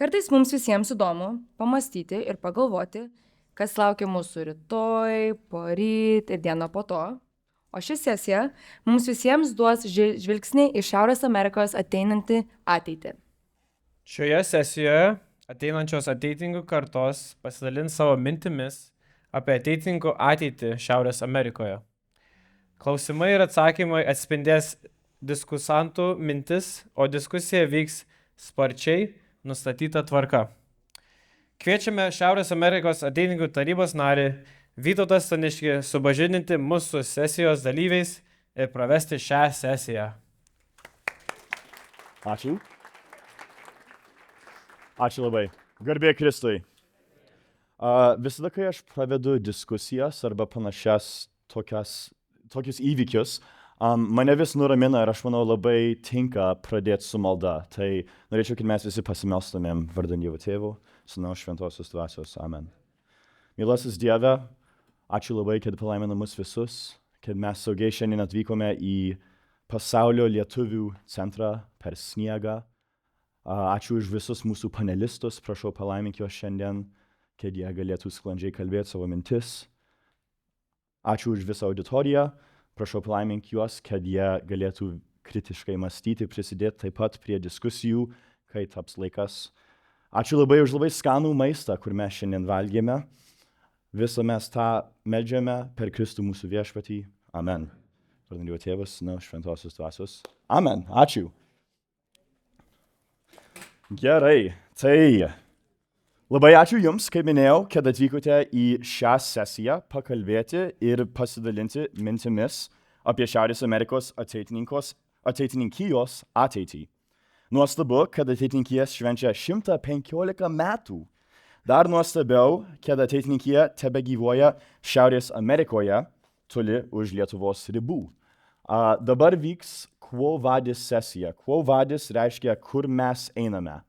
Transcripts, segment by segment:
Kartais mums visiems įdomu pamastyti ir pagalvoti, kas laukia mūsų rytoj, poryt ir dieną po to. O ši sesija mums visiems duos žvilgsnį į Šiaurės Amerikos ateinantį ateitį. Šioje sesijoje ateinančios ateitininkų kartos pasidalins savo mintimis apie ateitininkų ateitį Šiaurės Amerikoje. Klausimai ir atsakymai atspindės diskusantų mintis, o diskusija vyks sparčiai nustatyta tvarka. Kviečiame Šiaurės Amerikos ateitininkų tarybos narį Vytautą Staniškį supažindinti mūsų sesijos dalyviais ir pravesti šią sesiją. Ačiū. Ačiū labai. Garbė Kristui. Visada, kai aš pravedu diskusijas arba panašias tokius įvykius, mane vis nuramina ir aš manau labai tinka pradėti su malda. Tai norėčiau, kad mes visi pasimelstumėm vardan Dievo Tėvo, Sūnaus Šventosios Dvasios. Amen. Mielasis Dieve, ačiū labai, kad palaimino mus visus, kad mes saugiai šiandien atvykome į pasaulio lietuvių centrą per sniegą. Ačiū už visus mūsų panelistus, prašau palaimink juos šiandien, kad jie galėtų sklandžiai kalbėti savo mintis. Ačiū už visą auditoriją, prašau palaimink juos, kad jie galėtų kritiškai mąstyti, prisidėti taip pat prie diskusijų, kai taps laikas. Ačiū labai už labai skanų maistą, kur mes šiandien valgėme. Visą mes tą meldžiame per Kristų mūsų viešpatį. Amen. Vardan Dievo Tėvas, Sūnaus Šventosios Dvasios. Amen. Ačiū. Gerai, tai labai ačiū Jums, kaip minėjau, kad atvykote į šią sesiją pakalbėti ir pasidalinti mintimis apie Šiaurės Amerikos ateitininkijos ateitį. Nuostabu, kad ateitininkijas švenčia 115 metų. Dar nuostabiau, kad ateitininkija tebegyvuoja Šiaurės Amerikoje, toli už Lietuvos ribų. Dabar vyks Quo Vadis sesija. Quo Vadis reiškia, kur mes einame.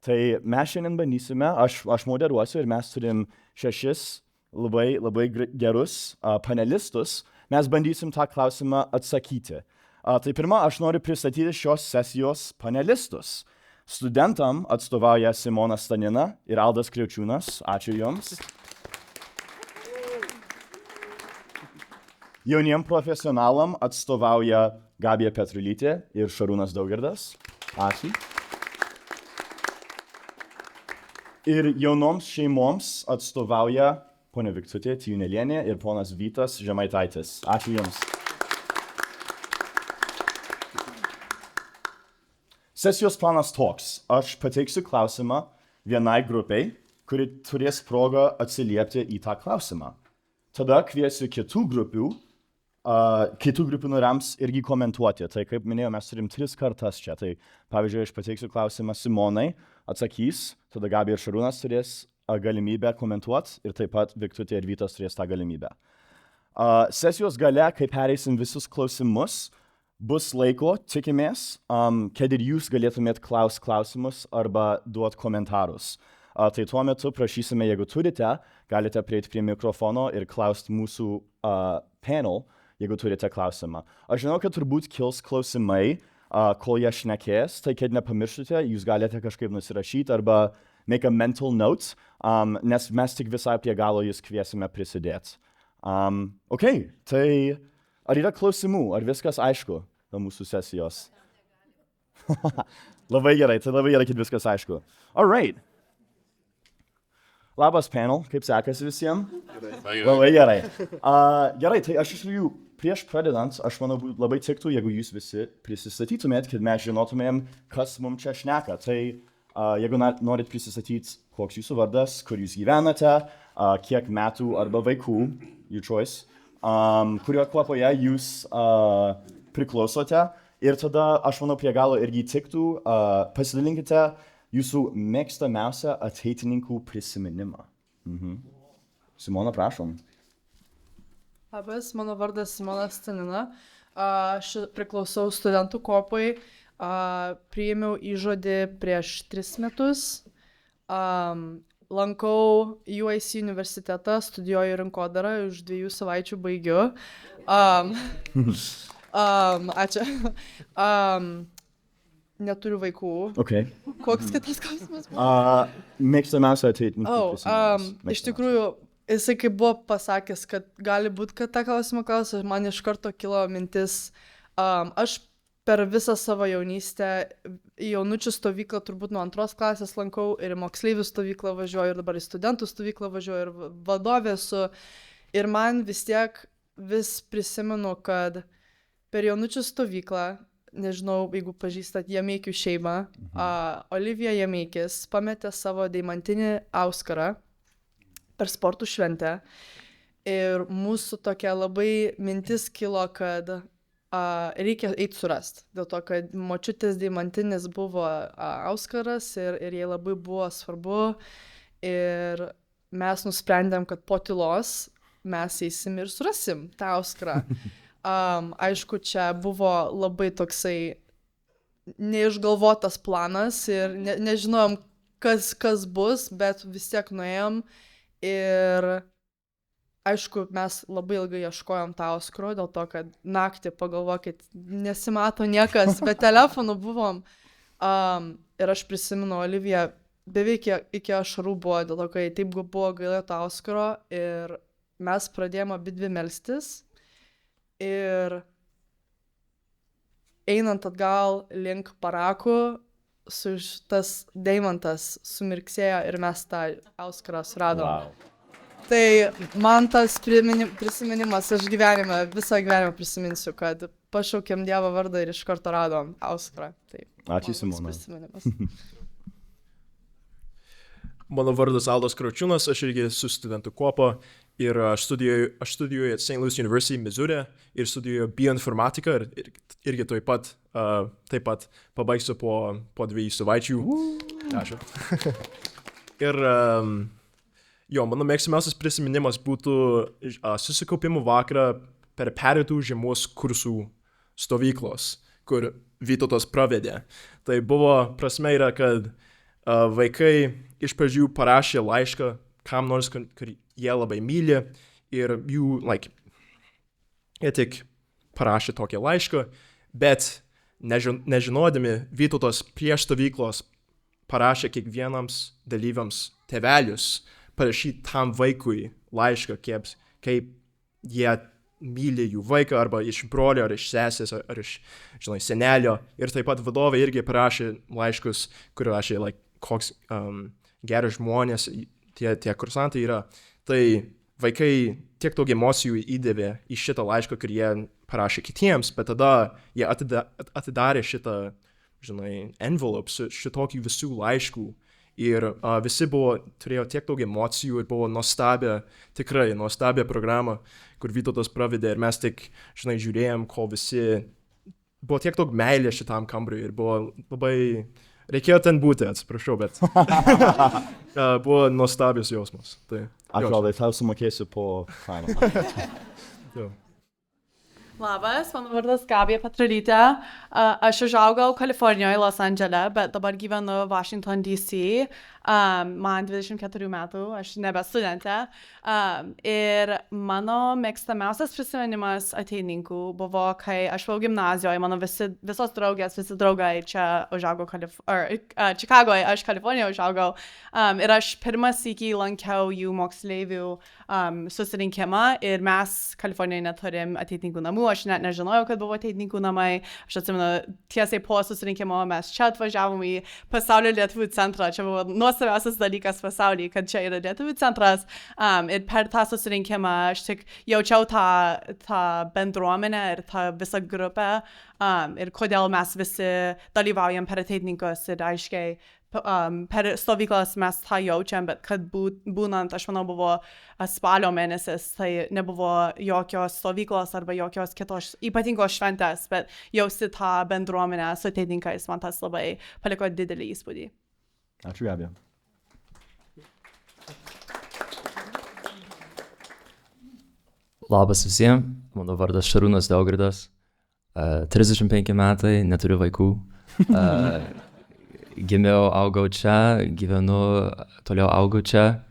Tai mes šiandien bandysime, aš moderuosiu ir mes turim 6 labai gerus panelistus. Mes bandysim tą klausimą atsakyti. Tai pirma, aš noriu pristatyti šios sesijos panelistus. Studentam atstovauja Simona Stanina ir Aldas Kriaučiūnas. Ačiū Jums. Jauniem profesionalam atstovauja Gabija Petrulytė ir Šarūnas Daugirdas. Ačiū. Ir jaunoms šeimoms atstovauja ponia Viktutė Tijūnelienė ir ponas Vytas Žemaitaitis. Ačiū Jums. Sesijos planas toks. Aš pateiksiu klausimą vienai grupiai, kuri turės progą atsiliepti į tą klausimą. Tada kviesiu kitų grupių nariams irgi komentuoti. Tai kaip minėjau, mes turim 3 kartas čia. Tai pavyzdžiui, aš pateiksiu klausimą Simonai, atsakys, tada Gabija ir Šarūnas turės galimybę komentuoti ir taip pat Viktutė ir Vytas turės tą galimybę. Sesijos gale, kai pereisim visus klausimus, bus laiko, tikimės, kad ir jūs galėtumėt klausimus arba duoti komentarus. Tai tuo metu prašysime, jeigu turite, galite prieiti prie mikrofono ir klausti mūsų panel, jeigu turite klausimą. Aš žinau, kad turbūt kils klausimai, kol jie šnekės, tai kad nepamirštate, jūs galite kažkaip nusirašyti arba make a mental note, nes mes tik visai prie galo jūs kviesime prisidėti. Ok, tai ar yra klausimų, ar viskas aišku nuo mūsų sesijos? Labai gerai, tai labai gerai, kad viskas aišku. All right. Labas panel, kaip sekasi visiems? Labai gerai. Gerai, tai aš iš tikrųjų prieš pradedant, aš manau, labai tiktų, jeigu jūs visi prisistatytumėt, kad mes žinotumėm, kas mums čia šneka. Tai jeigu norit prisistatyti, koks jūsų vardas, kur jūs gyvenate, kiek metų arba vaikų, your choice, kurio kvapoje jūs priklausote. Ir tada, aš manau, prie galo irgi tiktų, pasidalinkite jūsų mėgstamiausią ateitininkų prisiminimą. Simona, prašom. Labas, mano vardas Simona Stanina. Aš priklausau studentų kopai. Priėmiau įžodį prieš 3 metus. Lankau UIC universitetą, studijuoju rinkodarą, už 2 savaičių baigiu. Ačiū. neturiu vaikų. Okay. Koks kitas klausimas buvo? Mėgstamiausia ateitininkų prisiminimas. Iš tikrųjų, jisai kaip buvo pasakęs, kad gali būti, kad tą klausimą klausė, man iš karto kilo mintis, aš per visą savo jaunystę į jaunučių stovyklą turbūt nuo 2 klasės lankau ir į moksleivių stovyklą važiuoju ir dabar į studentų stovyklą važiuoju ir vadovė esu. Ir man vis tiek vis prisimenu, kad per jaunučių stovyklą, nežinau, jeigu pažįstat Jameikių šeimą, Olivija Jameikis pametė savo deimantinį auskarą per sportų šventę. Ir mūsų tokia labai mintis kilo, kad reikia eiti surast. Dėl to, kad močiutės deimantinis buvo auskaras ir jai labai buvo svarbu. Ir mes nusprendėm, kad po tylos mes eisim ir surasim tą auskarą. Aišku, čia buvo labai toksai neišgalvotas planas ir nežinojom, kas bus, bet vis tiek nuėjom. Ir aišku, mes labai ilgai ieškojom tą auskaro, dėl to, kad naktį, pagalvokit, nesimato niekas, bet telefonu buvom. Ir aš prisimenu, Olivija beveik iki ašarų buvo, dėl to, kad taip buvo gaila to auskaro. Ir mes pradėjome abidvi melstis. Ir einant atgal link barakų, tas deimantas sumirksėjo ir mes tą auskarą suradom. Wow. Tai man tas prisiminimas, aš visą gyvenimą prisiminsiu, kad pašaukėm Dievo vardą ir iš karto radom auskarą. Tai Ačiū, Simona. Mano vardas Aldas Kraučiūnas, aš irgi esu studentų kuopa ir aš studijuoju St. Louis University, Missouri ir studijuoju bioinformatiką ir irgi taip pat pabaigsiu po 2 savaičių. Ačiū. Ir mano mėgstamiausias prisiminimas būtų susikaupimų vakarą per pereitų žiemos kursų stovyklos, kur Vytautas pravedė. Tai buvo prasme yra, kad vaikai iš pradžių parašė laišką kam nors, kur jie labai myli ir jie tik parašė tokį laišką, bet nežinodami Vytautas prieš stovyklos parašė kiekvienams dalyviams tėvelius parašyti tam vaikui laišką, kaip jie myli jų vaiką, arba iš brolio, ar iš sesės, ar iš, senelio. Ir taip pat vadovai irgi parašė laiškus, kur rašė, koks geras žmonės tie kursantai yra. Tai vaikai tiek daug emocijų įdavė į šitą laišką, kur jie parašė kitiems, bet tada jie atidarė šitą, envelope su šitokių visų laiškų. Ir visi turėjo tiek daug emocijų ir buvo tikrai nuostabia programa, kur Vytautas pravedė ir mes tik, žiūrėjom, kol visi, buvo tiek daug meilės šitam kambariui ir buvo labai, reikėjo ten būti, atsiprašau, bet buvo nuostabius jausmas. Tai, Aš gal tau sumokėsiu po kaimo. Labas, mano vardas Gabija Petralytė. Aš užaugau Kalifornijoje, Los Andžele, bet dabar gyvenu Washington, D.C. Man 24 metų, aš nebe studentė. Ir mano mėgstamiausias prisiminimas ateitininkų buvo, kai aš buvau gimnazijoje, mano visos draugės, visi draugai čia užaugau Čikagoje, aš Kalifornijoje užaugau. Ir aš pirmas sykį lankiau jų moksleivių susirinkimą ir mes Kalifornijoje neturim ateitininkų namų. Aš net nežinojau, kad buvo ateitininkų namai. Aš atsimenu, tiesiai po susirinkimo mes čia atvažiavom į Pasaulio lietuvių centrą. Čia buvo nuostabiausias dalykas pasaulyje, kad čia yra lietuvių centras. Ir per tą susirinkimą aš tik jaučiau tą bendruomenę ir tą visą grupę. Ir kodėl mes visi dalyvaujam per ateitininkus ir aiškiai per stovyklas mes tą jaučiam, bet kad būnant, aš manau, buvo spalio mėnesis, tai nebuvo jokios stovyklos arba jokios kitos ypatingos šventės, bet jausti tą bendruomenę su ateitininkais, man tas labai paliko didelį įspūdį. Ačiū, Gabija. Labas visiems, mano vardas Šarūnas Daugirdas, 35 metai, neturiu vaikų. Gimiau, augau čia, gyvenu, toliau augau čia.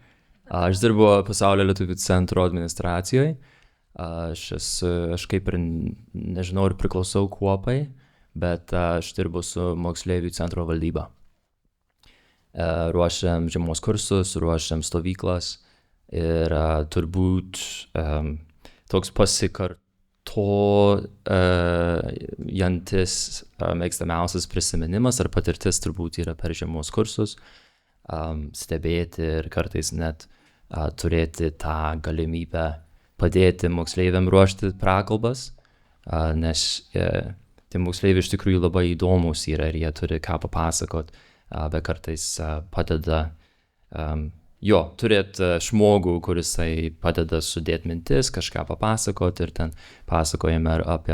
Aš dirbu Pasaulio lietuvių centro administracijoje. Aš kaip ir, nežinau, ir priklausau kuopai, bet aš dirbu su moksleivių centro valdyba. Ruošiam žiemos kursus, ruošiam stovyklas ir turbūt toks pasikartojantis mėgstamiausias prisiminimas ar patirtis turbūt yra per žiemos kursus, stebėti ir kartais net turėti tą galimybę padėti moksleiviam ruošti prakalbas, nes tie moksleiviai iš tikrųjų labai įdomus yra ir jie turi ką papasakot, bet kartais padeda turėti žmogų, kuris padeda sudėti mintis, kažką papasakot ir ten pasakojame apie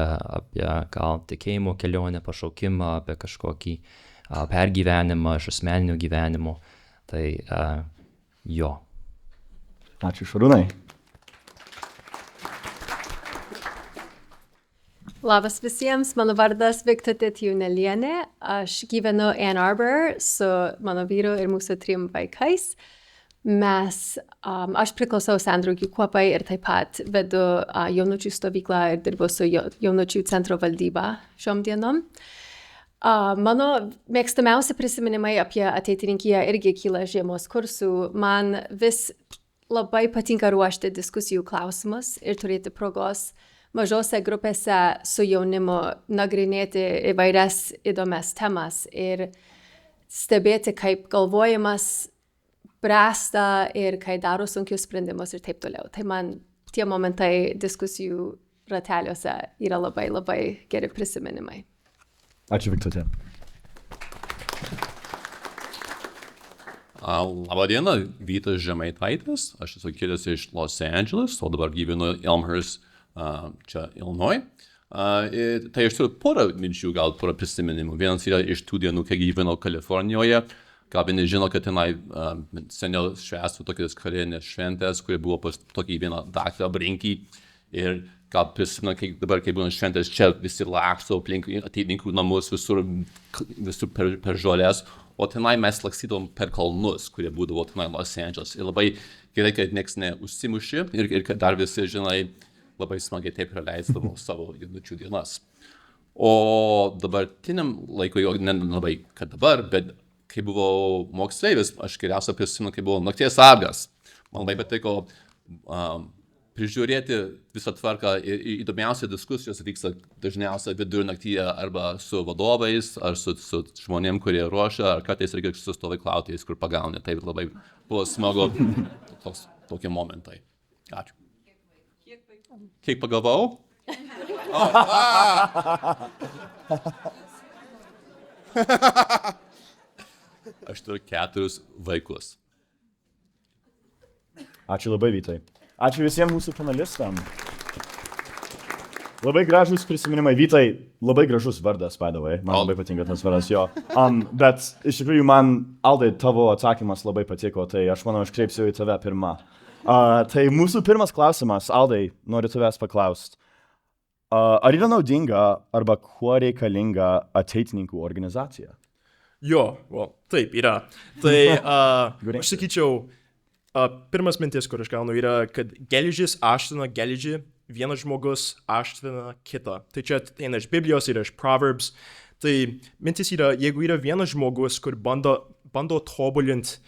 gal tikėjimo kelionę, pašaukimą, apie kažkokį pergyvenimą iš asmeninio gyvenimo. Tai Ačiū, Šarūnai. Labas visiems, mano vardas Viktorija Jaunelienė, aš gyvenu Ann Arbor su mano vyru ir mūsų 3 vaikais. Aš priklausau Sandraugių kuopai ir taip pat vedu jaunučių stovyklą ir dirbu su jaunučių centro valdyba šiom dienom. Mano mėgstamiausi prisiminimai apie ateitininkiją irgi kyla žiemos kursų. Man vis labai patinka ruošti diskusijų klausimus ir turėti progos mažose grupėse su jaunimu nagrinėti įvairias įdomias temas ir stebėti, kaip galvojimas bręsta ir kai daro sunkius sprendimus ir taip toliau. Tai man tie momentai diskusijų rateliuose yra labai, labai geri prisiminimai. Ačiū, Viktorija. Labadiena, Vytas Žemaitaitis, aš esu kilęs iš Los Angeles, o dabar gyvenu Elmhurst, čia Illinois. Tai aš turiu porą minčių, gal porą prisiminimų. Vienas yra iš tų dienų, kai gyvenau Kalifornijoje. Gal vieni žino, kad tenai seniau švęstų tokias karinės šventės, kurie buvo pas tokį vieną daktarą Brinkį. Ir gal prisimenu, kai būna šventės, čia visi laksto aplink ateitininkų namus, visur per žolės. O tenai mes lakstydavom per kalnus, kurie būdavo tenai Los Angeles. Ir labai gerai, kad nieks neužsimušė ir kad dar visi, žinai, labai smagiai taip praleisdavo savo jaunučių dienas. O dabartiniam laikui, ne labai kad dabar, bet kai buvau moksleivis, aš geriausia prisimenu, kai buvau nakties sargas. Man labai patiko prižiūrėti visą tvarką ir įdomiausia diskusijos vyksta dažniausiai vidurnaktyje arba su vadovais, ar su žmonėm, kurie ruošia, ar kartais reikia su stovyklautojais, kur pagauni. Tai labai buvo smagu tokie momentai. Ačiū. Kiek pagavau? Aš turiu 4 vaikus. Ačiū labai, Vytai. Ačiū visiems mūsų panelistam. Labai gražus prisiminimai. Vytai, labai gražus vardas, by the way. Man labai patinka tas vardas, jo. Bet iš tikrųjų man, Aldai, tavo atsakymas labai patiko, tai aš manau, aš kreipsiu į tave pirmą. Tai mūsų pirmas klausimas, Aldai, noriu tavęs paklausti. Ar yra naudinga arba kuo reikalinga ateitininkų organizacija? Taip yra. Tai aš sakyčiau, pirmas mintis, kur aš gaunu, yra, kad geležis aštrina geležį, vienas žmogus aštrina kitą. Tai čia eina iš Biblijos, yra iš Proverbs. Tai mintis yra, jeigu yra vienas žmogus, kur bando tobulinti,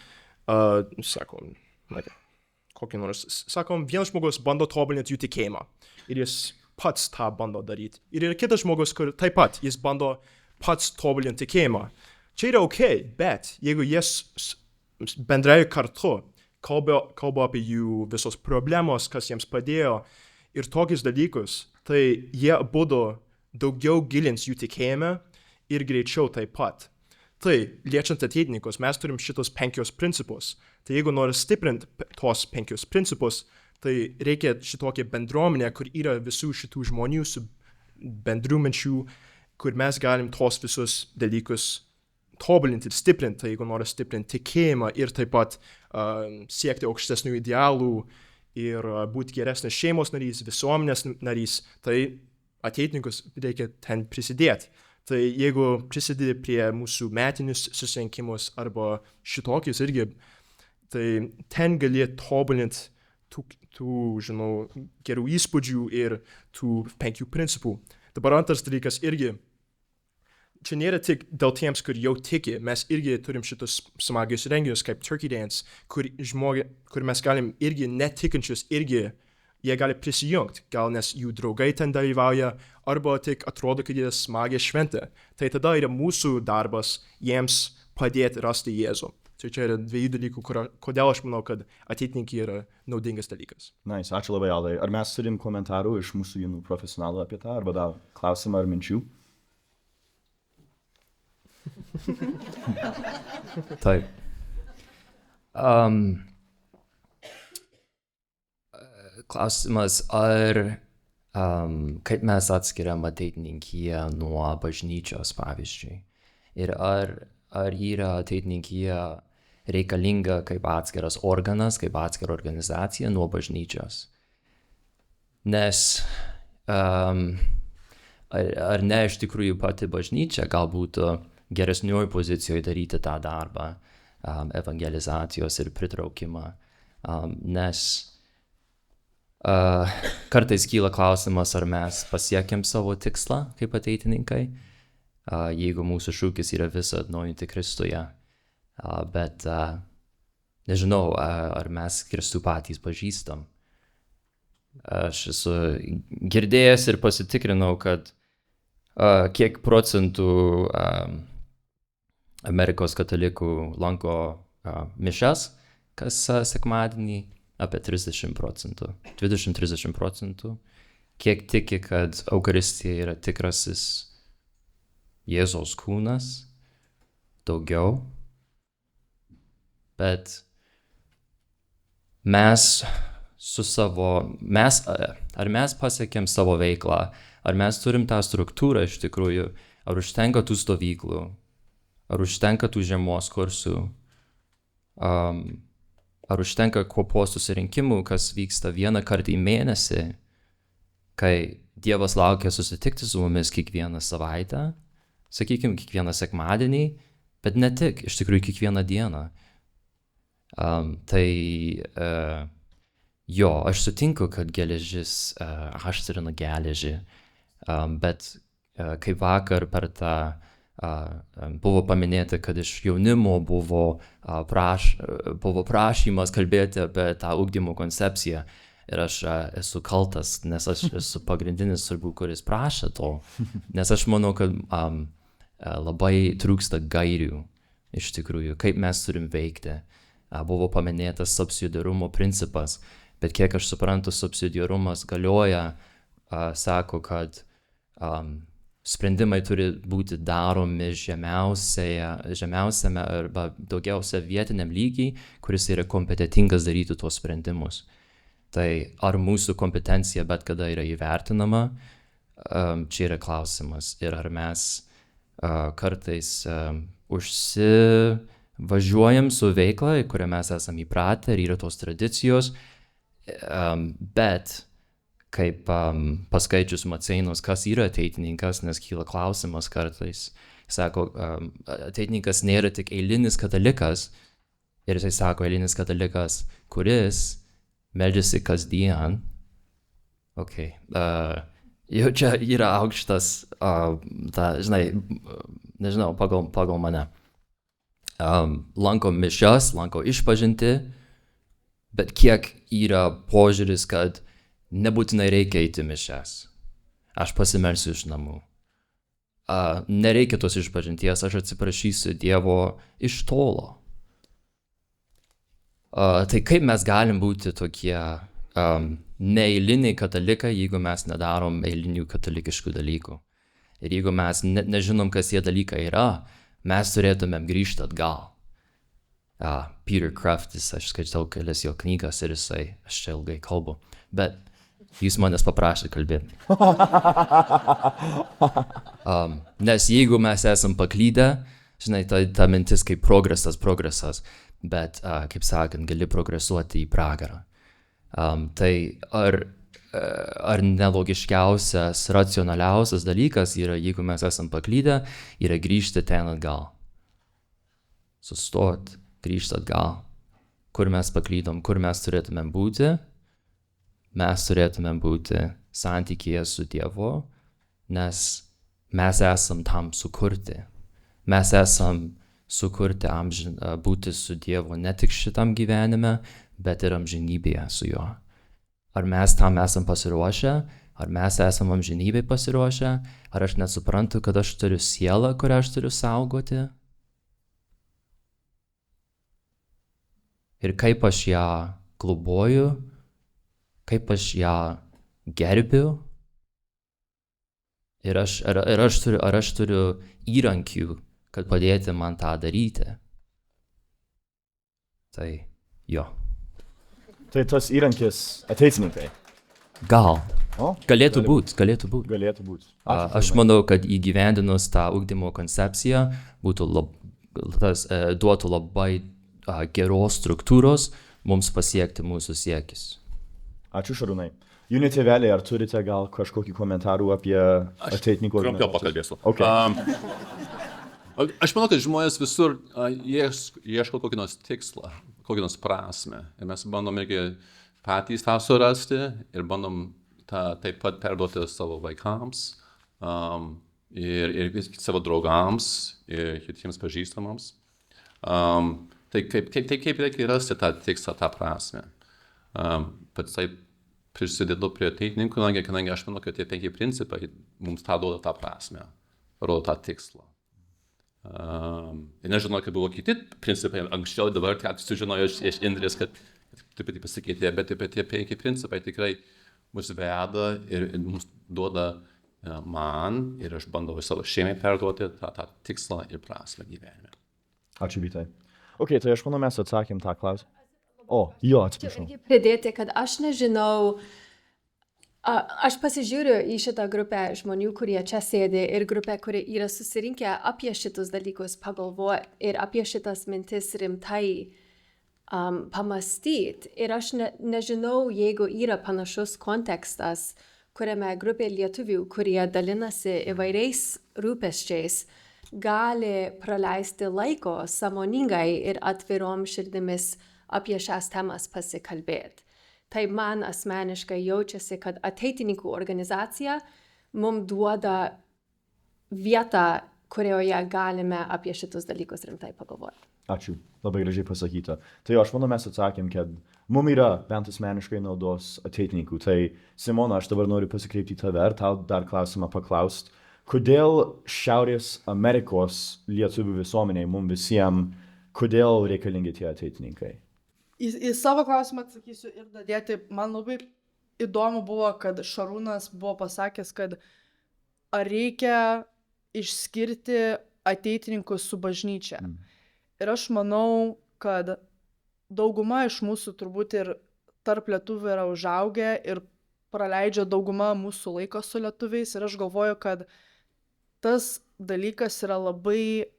vienas žmogus bando tobulinti jų tikėjimą. Ir jis pats tą bando daryti. Ir yra kitas žmogus, kur taip pat jis bando pats tobulinti tikėjimą. Čia yra bet jeigu jis bendrai kartu kalba apie jų visos problemos, kas jiems padėjo ir tokius dalykus, tai jie abudu daugiau gilins jų tikėjime ir greičiau taip pat. Tai, liečiant ateitininkus, mes turim šitos 5 principus. Tai jeigu nori stiprinti tos 5 principus, tai reikia šitokią bendruomenę, kur yra visų šitų žmonių su bendrų minčių, kur mes galim tos visus dalykus tobulinti ir stiprinti, tai jeigu nori stiprinti tikėjimą ir taip pat siekti aukštesnių idealų ir būti geresnis šeimos narys, visuomenės narys, tai ateitininkus reikia ten prisidėti. Tai jeigu prisidedi prie mūsų metinius susirinkimus arba šitokius irgi, tai ten gali tobulinti tų gerų įspūdžių ir tų 5 principų. Dabar antras dalykas irgi, čia nėra tik dėl tiems, kur jau tiki, mes irgi turim šitus smagius renginius kaip Turkey Dance, kur mes galim irgi netikinčius irgi, jie gali prisijungti, gal nes jų draugai ten dalyvauja, arba tik atrodo, kad jie smagia šventė. Tai tada yra mūsų darbas jiems padėti rasti Jėzų. Tai čia yra dviejų dalykų, kodėl aš manau, kad ateitininkai yra naudingas dalykas. Nice, ačiū labai, Aldai. Ar mes turim komentarų iš mūsų jaunų profesionalų apie tą, arba dar klausimą ar minčių? Taip. Klausimas, kaip mes atskiriam ateitininkiją nuo bažnyčios, pavyzdžiui. Ir ar yra ateitininkija reikalinga kaip atskiras organas, kaip atskira organizacija nuo bažnyčios. Nes ar ne iš tikrųjų pati bažnyčia galbūt geresnioji pozicijoje daryti tą darbą, evangelizacijos ir pritraukimą. Nes kartais kyla klausimas, ar mes pasiekėm savo tikslą kaip ateitininkai, jeigu mūsų šūkis yra visą atnaujinti Kristuje. Bet nežinau, ar mes Kristų patys pažįstam. Aš esu girdėjęs ir pasitikrinau, kad kiek procentų Amerikos katalikų lanko mišias kas sekmadienį, apie 30%, 20-30%. Kiek tiki, kad Eucharistija yra tikrasis Jėzaus kūnas, daugiau. Bet ar mes pasiekėm savo veiklą, ar mes turim tą struktūrą iš tikrųjų, ar užtenka tų stovyklų, ar užtenka tų žiemos kursų, ar užtenka kopos susirinkimų, kas vyksta vieną kartą į mėnesį, kai Dievas laukia susitikti su mumis kiekvieną savaitę, sakykime, kiekvieną sekmadienį, bet ne tik, iš tikrųjų kiekvieną dieną. Aš sutinku, kad geležis aštrina geležį, bet kaip vakar per tą buvo paminėta, kad iš jaunimo buvo prašymas kalbėti apie tą ugdymo koncepciją ir aš esu kaltas, nes aš esu pagrindinis turbūt, kuris prašė to, nes aš manau, kad labai trūksta gairių iš tikrųjų, kaip mes turim veikti. Buvo paminėtas subsidiarumo principas, bet kiek aš suprantu, subsidiarumas galioja, sako, kad sprendimai turi būti daromi žemiausiame arba daugiausia vietiniam lygiai, kuris yra kompetentingas daryti tuos sprendimus. Tai ar mūsų kompetencija bet kada yra įvertinama, čia yra klausimas. Ir ar mes kartais važiuojam su veikla, į kurią mes esame įpratę ir yra tos tradicijos, bet kaip paskaičius Maceinos, kas yra ateitininkas, nes kyla klausimas kartais. Sako, ateitininkas nėra tik eilinis katalikas, ir jisai sako, eilinis katalikas, kuris meldžiasi kasdien. Jau čia yra aukštas, nežinau, pagal mane. Lanko mišias, lanko išpažinti, bet kiek yra požiūris, kad nebūtinai reikia eiti mišias. Aš pasimelsiu iš namų. Nereikia tos išpažinties, aš atsiprašysiu Dievo iš tolo. Tai kaip mes galim būti tokie neeiliniai katalikai, jeigu mes nedarom eilinių katalikiškų dalykų. Ir jeigu mes nežinom, kas tie dalykai yra, mes turėtumėm grįžti atgal. Peter Craftis, aš skaičiau kelias jo knygas ir aš čia ilgai kalbu, bet jūs manęs paprašė kalbėti. Nes jeigu mes esam paklydę, žinai, ta mintis kaip progresas, bet, kaip sakant, gali progresuoti į pragarą. Tai ar nelogiškiausias, racionaliausias dalykas yra, jeigu mes esam paklydę, yra grįžti ten atgal. Sustot, grįžti atgal. Kur mes paklydom, kur mes turėtumėm būti? Mes turėtumėm būti santykyje su Dievu, nes Mes esam tam sukurti. Mes esam sukurti būti su Dievu ne tik šitam gyvenime, bet ir amžinybėje su juo. Ar mes tam esam pasiruošę? Ar mes esam amžinybėje pasiruošę? Ar aš nesuprantu, kad aš turiu sielą, kurią aš turiu saugoti? Ir kaip aš ją globoju, kaip aš ją gerbiu? Ir ar aš turiu įrankių, kad padėti man tą daryti? Tai jo. Tai tas įrankis ateitininkai. Gal. O? Galėtų būti. Galėtų būti. Aš manau, kad įgyvendinus tą ugdymo koncepciją duotų labai geros struktūros mums pasiekti mūsų siekis. Ačiū, Šarūnai. Jų tėveliai, ar turite gal kažkokį komentarų apie ateitininkų Trumpiau organizacijas? pakalbėsiu. Okay. Aš manau, kad žmonės visur ieško kokį nors tikslą, kokį nors prasme. Ir mes bandom irgi patys tą surasti ir bandom taip pat perduoti savo vaikams ir savo draugams ir kitiems pažįstamams. Tai kaip reikia rasti tą tikslą, tą prasme. Pats taip prisidedu prie ateitininkų, kadangi aš manau, kad tie 5 principai mums tą duoda tą prasme, rodo tą tikslą. Ir nežinau, kad buvo kiti principai anksčiau, dabar sužinoju iš Indrės, kad taip pat pasikeitė, bet tie 5 principai tikrai mus veda ir mums duoda man ir aš bandau savo šeimai perduoti tą tikslą ir prasme gyvenime. Ačiū, Vytai. Ok, tai aš manau, mes atsakėm tą klausimą. Atsiprašau. Pridėti, kad aš nežinau, aš pasižiūriu į šitą grupę žmonių, kurie čia sėdi ir grupę, kurie yra susirinkę apie šitus dalykus pagalvoti ir apie šitas mintis rimtai pamastyti. Ir aš nežinau, jeigu yra panašus kontekstas, kuriame grupė lietuvių, kurie dalinasi įvairiais rūpesčiais, gali praleisti laiko sąmoningai ir atvirom širdimis apie šias temas pasikalbėti. Tai man asmeniškai jaučiasi, kad ateitininkų organizacija mums duoda vietą, kurioje galime apie šitus dalykus rimtai pagalvoti. Ačiū, labai gražiai pasakyta. Tai aš manau, mes atsakėm, kad mums yra bent asmeniškai naudos ateitininkų. Tai Simona, aš dabar noriu pasikreipti į tave ir tau dar klausimą paklausti. Kodėl Šiaurės Amerikos lietuvių visuomeniai, mums visiems, kodėl reikalingi tie ateitininkai? Į savo klausimą atsakysiu ir dadėti. Man labai įdomu buvo, kad Šarūnas buvo pasakęs, kad ar reikia išskirti ateitininkus su bažnyčia. Ir aš manau, kad dauguma iš mūsų turbūt ir tarp lietuvių yra užaugę ir praleidžia dauguma mūsų laiko su lietuviais. Ir aš galvoju, kad tas dalykas yra labai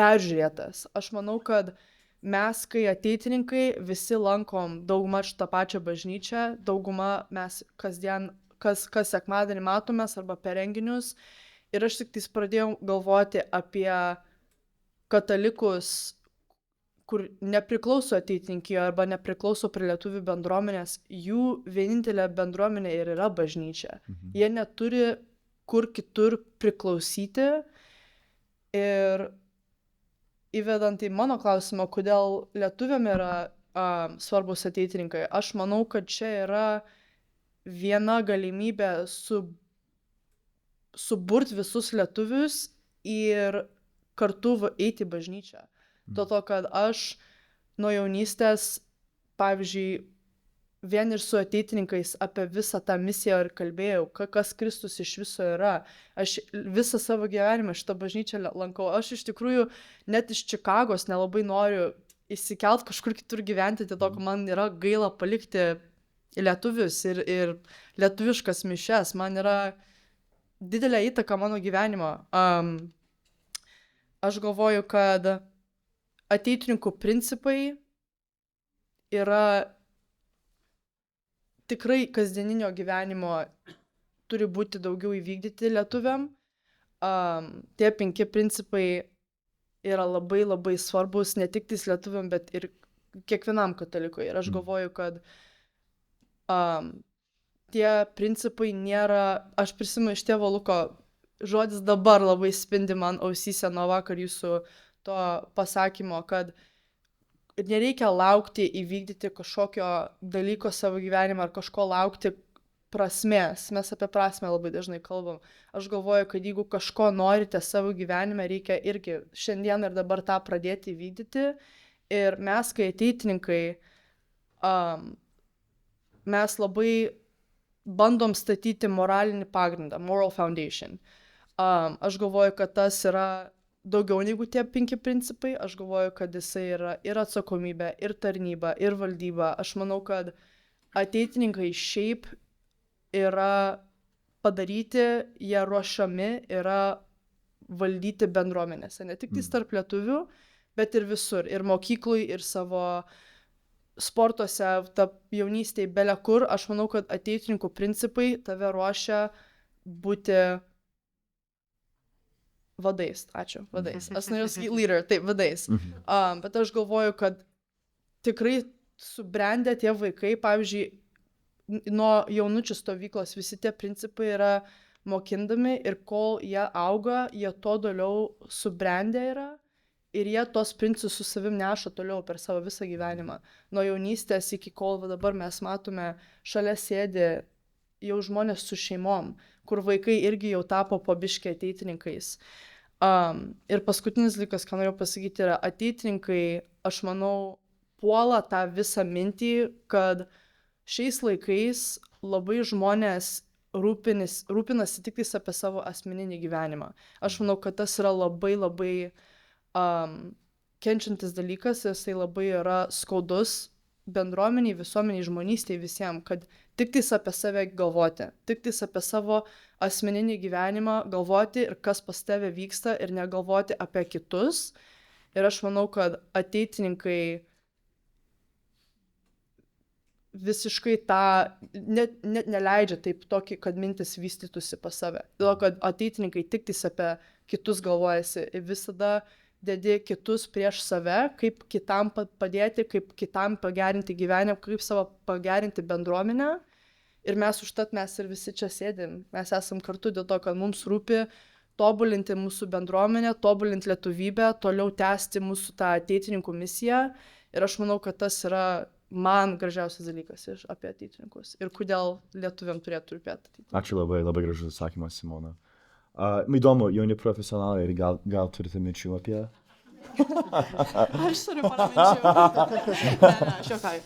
peržiūrėtas. Aš manau, kad mes, kai ateitininkai, visi lankom dauguma tą pačią bažnyčią, dauguma mes kasdien, kas sekmadienį matomės arba per renginius. Ir aš tik tais pradėjau galvoti apie katalikus, kur nepriklauso ateitininkijoje arba nepriklauso prie lietuvių bendruomenės. Jų vienintelė bendruomenė ir yra bažnyčia. Jie neturi kur kitur priklausyti. Ir įvedant į mano klausimą, kodėl lietuviam yra svarbus ateitininkai, aš manau, kad čia yra viena galimybė suburt visus lietuvius ir kartu eiti į bažnyčią. Dėl to, kad aš nuo jaunystės, pavyzdžiui, vien ir su ateitininkais apie visą tą misiją ir kalbėjau, kas Kristus iš viso yra. Aš visą savo gyvenimą šitą bažnyčią lankau. Aš iš tikrųjų net iš Čikagos nelabai noriu įsikelt kažkur kitur gyventi, dėl to, kad man yra gaila palikti lietuvius ir lietuviškas mišias. Man yra didelė įtaka mano gyvenimo. Aš galvoju, kad ateitininkų principai yra tikrai kasdieninio gyvenimo turi būti daugiau įvykdyti lietuviam. Tie 5 principai yra labai labai svarbus ne tik tais lietuviam, bet ir kiekvienam katalikui. Ir aš galvoju, kad tie principai nėra, aš prisimenu iš tėvo Luko žodis dabar labai spindi man ausyse nuo vakar jūsų to pasakymo, kad nereikia laukti įvykdyti kažkokio dalyko savo gyvenimą ar kažko laukti prasmės. Mes apie prasmę labai dažnai kalbam. Aš galvoju, kad jeigu kažko norite savo gyvenime, reikia irgi šiandien ir dabar tą pradėti vykdyti. Ir mes, kai ateitininkai, mes labai bandom statyti moralinį pagrindą, moral foundation. Aš galvoju, kad tas yra daugiau negu tie 5 principai. Aš galvoju, kad jisai yra ir atsakomybė, ir tarnyba, ir valdyba. Aš manau, kad ateitininkai šiaip yra padaryti, jie ruošiami yra valdyti bendruomenėse. Ne tik tarp lietuvių, bet ir visur. Ir mokyklui, ir savo sportuose, jaunystėje, belia kur. Aš manau, kad ateitininkų principai tave ruošia būti vadais. Ačiū, vadais. Aš norėjau sakyti leader, taip, vadais. Bet aš galvoju, kad tikrai subrendę tie vaikai, pavyzdžiui, nuo jaunučių stovyklos visi tie principai yra mokindami ir kol jie auga, jie to toliau subrendę yra ir jie tos principus su savim neša toliau per savo visą gyvenimą. Nuo jaunystės iki kol dabar mes matome, šalia sėdi jau žmonės su šeimom, kur vaikai irgi jau tapo po biškį ateitininkais. Ir paskutinis dalykas, ką noriu pasakyti, yra ateitininkai, aš manau, puola tą visą mintį, kad šiais laikais labai žmonės rūpinasi tik apie savo asmeninį gyvenimą. Aš manau, kad tas yra labai labai kenčiantis dalykas, jisai labai yra skaudus bendruomeniai, visuomeniai, žmonystėje visiems, kad tik apie save galvoti, tik apie savo asmeninį gyvenimą galvoti ir kas pas tave vyksta ir negalvoti apie kitus. Ir aš manau, kad ateitininkai visiškai tą net neleidžia taip tokį, kad mintis vystytųsi pas save. Dėl to, kad ateitininkai tik apie kitus galvojasi ir visada dedi kitus prieš save, kaip kitam padėti, kaip kitam pagerinti gyvenimą, kaip savo pagerinti bendruomenę. Ir mes užtat mes ir visi čia sėdim. Mes esam kartu dėl to, kad mums rūpi tobulinti mūsų bendruomenę, tobulinti lietuvybę, toliau tęsti mūsų tą ateitininkų misiją. Ir aš manau, kad tas yra man gražiausias dalykas apie ateitininkus. Ir kodėl lietuviam turėtų rūpėti ateitininkus. Ačiū labai, labai gražus atsakymas, Simona. Įdomu, jauni profesionalai ir gal turite minčių apie? Aš turiu porą minčių. Aš juokauju.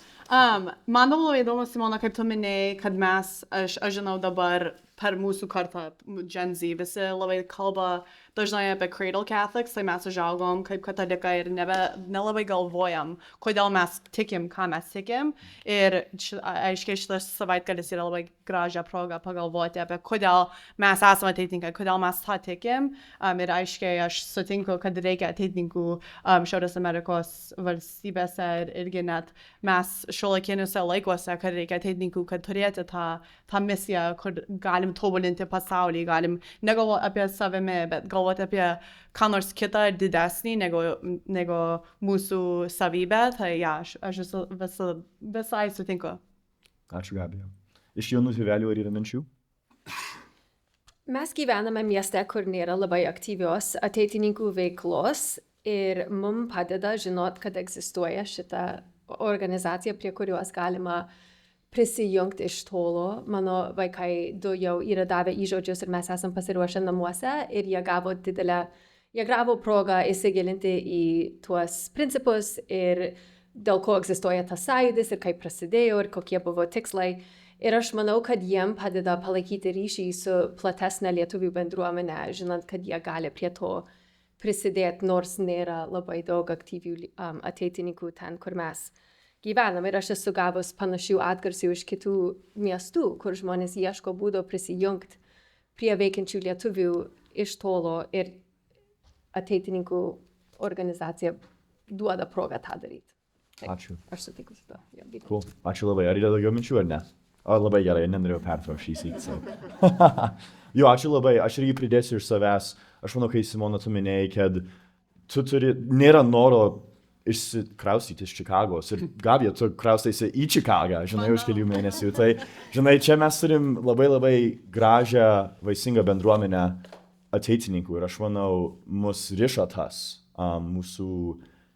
Man labai įdomu, Simona, kaip tu minėjai, kad aš žinau dabar per mūsų kartą, Gen Z, visi labai kalba dažnai apie Cradle Catholics, tai mes užaugom kaip katalikai ir nelabai galvojam, kodėl mes tikim, ką mes tikim. Ir aiškiai šitas savaitgalis yra labai gražia proga pagalvoti apie kodėl mes esame ateitininkai, kodėl mes tą tikim. Ir aiškiai aš sutinku, kad reikia ateitininkų Šiaurės Amerikos valstybėse ir irgi net mes šiuolaikiniuose laikuose, kad reikia ateitininkų, kad turėti tą misiją, kur galim tobulinti pasaulį, galim negalvoti apie savimi, bet galvoti apie ką nors kitą didesnį negu mūsų savybę. Tai ja, aš visai sutinku. Ačiū, Gabija. Iš jaunų tėvelių ar yra minčių? Mes gyvename mieste, kur nėra labai aktyvios ateitininkų veiklos ir mums padeda žinot, kad egzistuoja šita organizacija, prie kurios galima prisijungti iš tolo. Mano vaikai 2 jau yra davę įžodžius ir mes esam pasiruošę namuose ir jie gavo progą įsigilinti į tuos principus ir dėl ko egzistuoja tas sąjūdis ir kaip prasidėjo ir kokie buvo tikslai. Ir aš manau, kad jiem padeda palaikyti ryšį su platesnė lietuvių bendruomenė, žinant, kad jie gali prie to prisidėti, nors nėra labai daug aktyvių ateitininkų ten, kur mes gyvenam. Ir aš esu gavus panašių atgarsių iš kitų miestų, kur žmonės ieško būdo prisijungti prie veikiančių lietuvių iš tolo ir ateitininkų organizacija duoda progą tą daryti. Ačiū. Aš sutiku su to. Cool. Ačiū labai. Ar yra daugiau minčių ar ne? Labai gerai, nenorėjau pertraukti šį sykį. Jo, ačiū labai. Aš irgi pridėsiu iš savęs. Aš manau, kai Simona tu minėjai, kad nėra noro išsikraustyti iš Čikagos. Ir Gabija, tu kraustaisi į Čikagą, žinai, už kelių mėnesių. Tai, žinai, čia mes turim labai labai gražią, vaisingą bendruomenę ateitininkų ir aš manau, mus riša tas, mūsų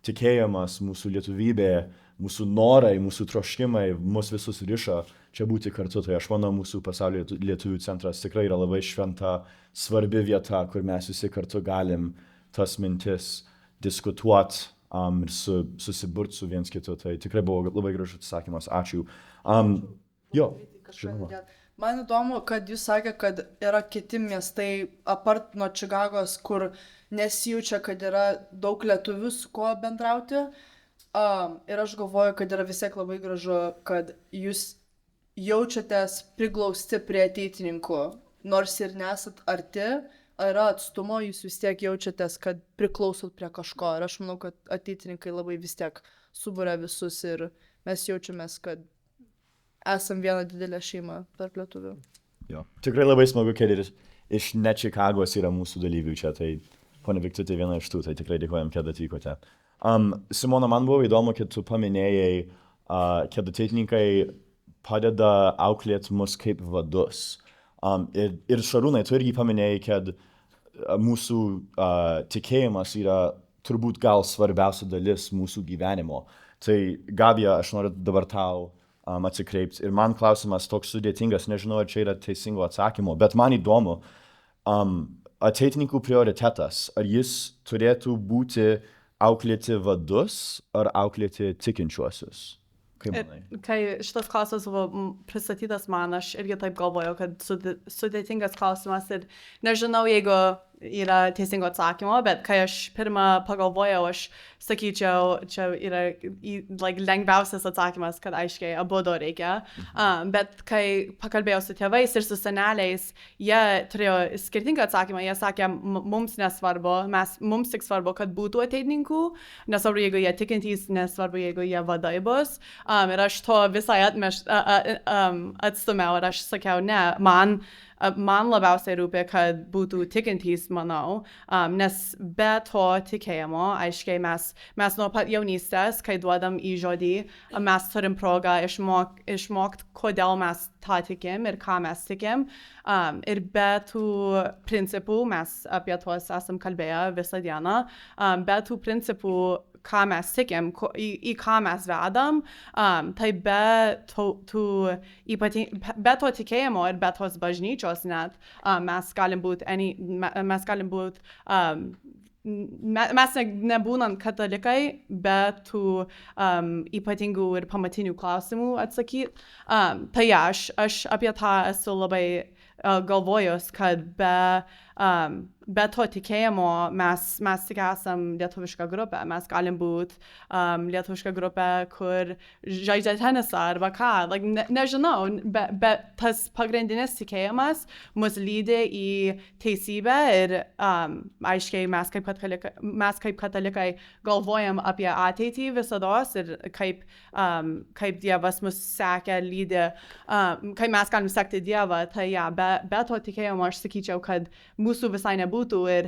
tikėjimas, mūsų lietuvybė, mūsų norai, mūsų troškimai, mus visus riša čia būti kartu. Tai aš manau, mūsų pasaulio lietuvių centras tikrai yra labai šventa, svarbi vieta, kur mes visi kartu galim tas mintis diskutuoti ir susiburti su viens kitu. Tai tikrai buvo labai gražus atsakymas. Ačiū. Jo, žinoma. Man įdomu, kad jūs sakė, kad yra kiti miestai, apart nuo Čikagos, kur nesijaučia, kad yra daug lietuvių, su kuo bendrauti. Ir aš galvoju, kad yra vis tiek labai gražu, kad jūs jaučiatės priglausti prie ateitininkų. Nors ir nesat arti, yra atstumo, jūs vis tiek jaučiatės, kad priklausot prie kažko. Ir aš manau, kad ateitininkai labai vis tiek suburia visus ir mes jaučiamės, kad esam viena didelė šeima tarp lietuvių. Jo. Tikrai labai smagu, kad ir iš ne Čikagos yra mūsų dalyvių čia. Tai ponia Viktutė viena iš tų, tai tikrai dėkojam, kad atvykote. Simona, man buvo įdomu, kad tu paminėjai, kad ateitininkai padeda auklėti mus kaip vadus. Ir Šarūnai, tu irgi paminėjai, kad mūsų tikėjimas yra turbūt gal svarbiausia dalis mūsų gyvenimo. Tai Gabija, aš noriu dabar tau atsikreipti. Ir man klausimas toks sudėtingas, nežinau, ar čia yra teisingo atsakymo, bet man įdomu, ateitininkų prioritetas, ar jis turėtų būti auklėti vadus ar auklėti tikinčiuosius? Kaip manai? Kai šitas klausimas buvo pristatytas man, aš irgi taip galvojau, kad sudėtingas klausimas ir nežinau, jeigu yra teisingo atsakymo, bet kai aš pirmą pagalvojau, aš sakyčiau, čia yra lengviausias atsakymas, kad aiškiai abudu reikia. Bet kai pakalbėjau su tėvais ir su seneliais, jie turėjo skirtingą atsakymą. Jie sakė, mums nesvarbu, mums tik svarbu, kad būtų ateitininkų, nesvarbu, jeigu jie tikintys, nesvarbu, jeigu jie vadai bus. Ir aš to visai atstumiau ir aš sakiau, ne, man labiausiai rūpė, kad būtų tikintys, manau, nes be to tikėjimo, aiškiai, mes nuo pat jaunystės, kai duodam įžodį, mes turim progą išmokti, kodėl mes tą tikim ir ką mes tikim. Ir be tų principų, mes apie tuos esam kalbėję visą dieną, be tų principų, ką mes tikim, į ką mes vedam, tai be to tikėjimo ir be tos bažnyčios net, mes galim būt, mes nebūnant katalikai, bet tų ypatingų ir pamatinių klausimų atsakyti. Tai ja, aš apie tą esu labai galvojus, kad be to tikėjimo mes tik esam lietuviška grupė. Mes galim būti lietuviška grupė, kur žaidžia tenisą arba ką. Nežinau, bet tas pagrindinis tikėjimas mus lydi į teisybę ir aiškiai mes kaip katalikai galvojam apie ateitį visados ir kaip Dievas mus sekė, lydi, kaip mes galim sekti Dievą. Tai ja, be to tikėjimo aš sakyčiau, kad mūsų visai nebūtų ir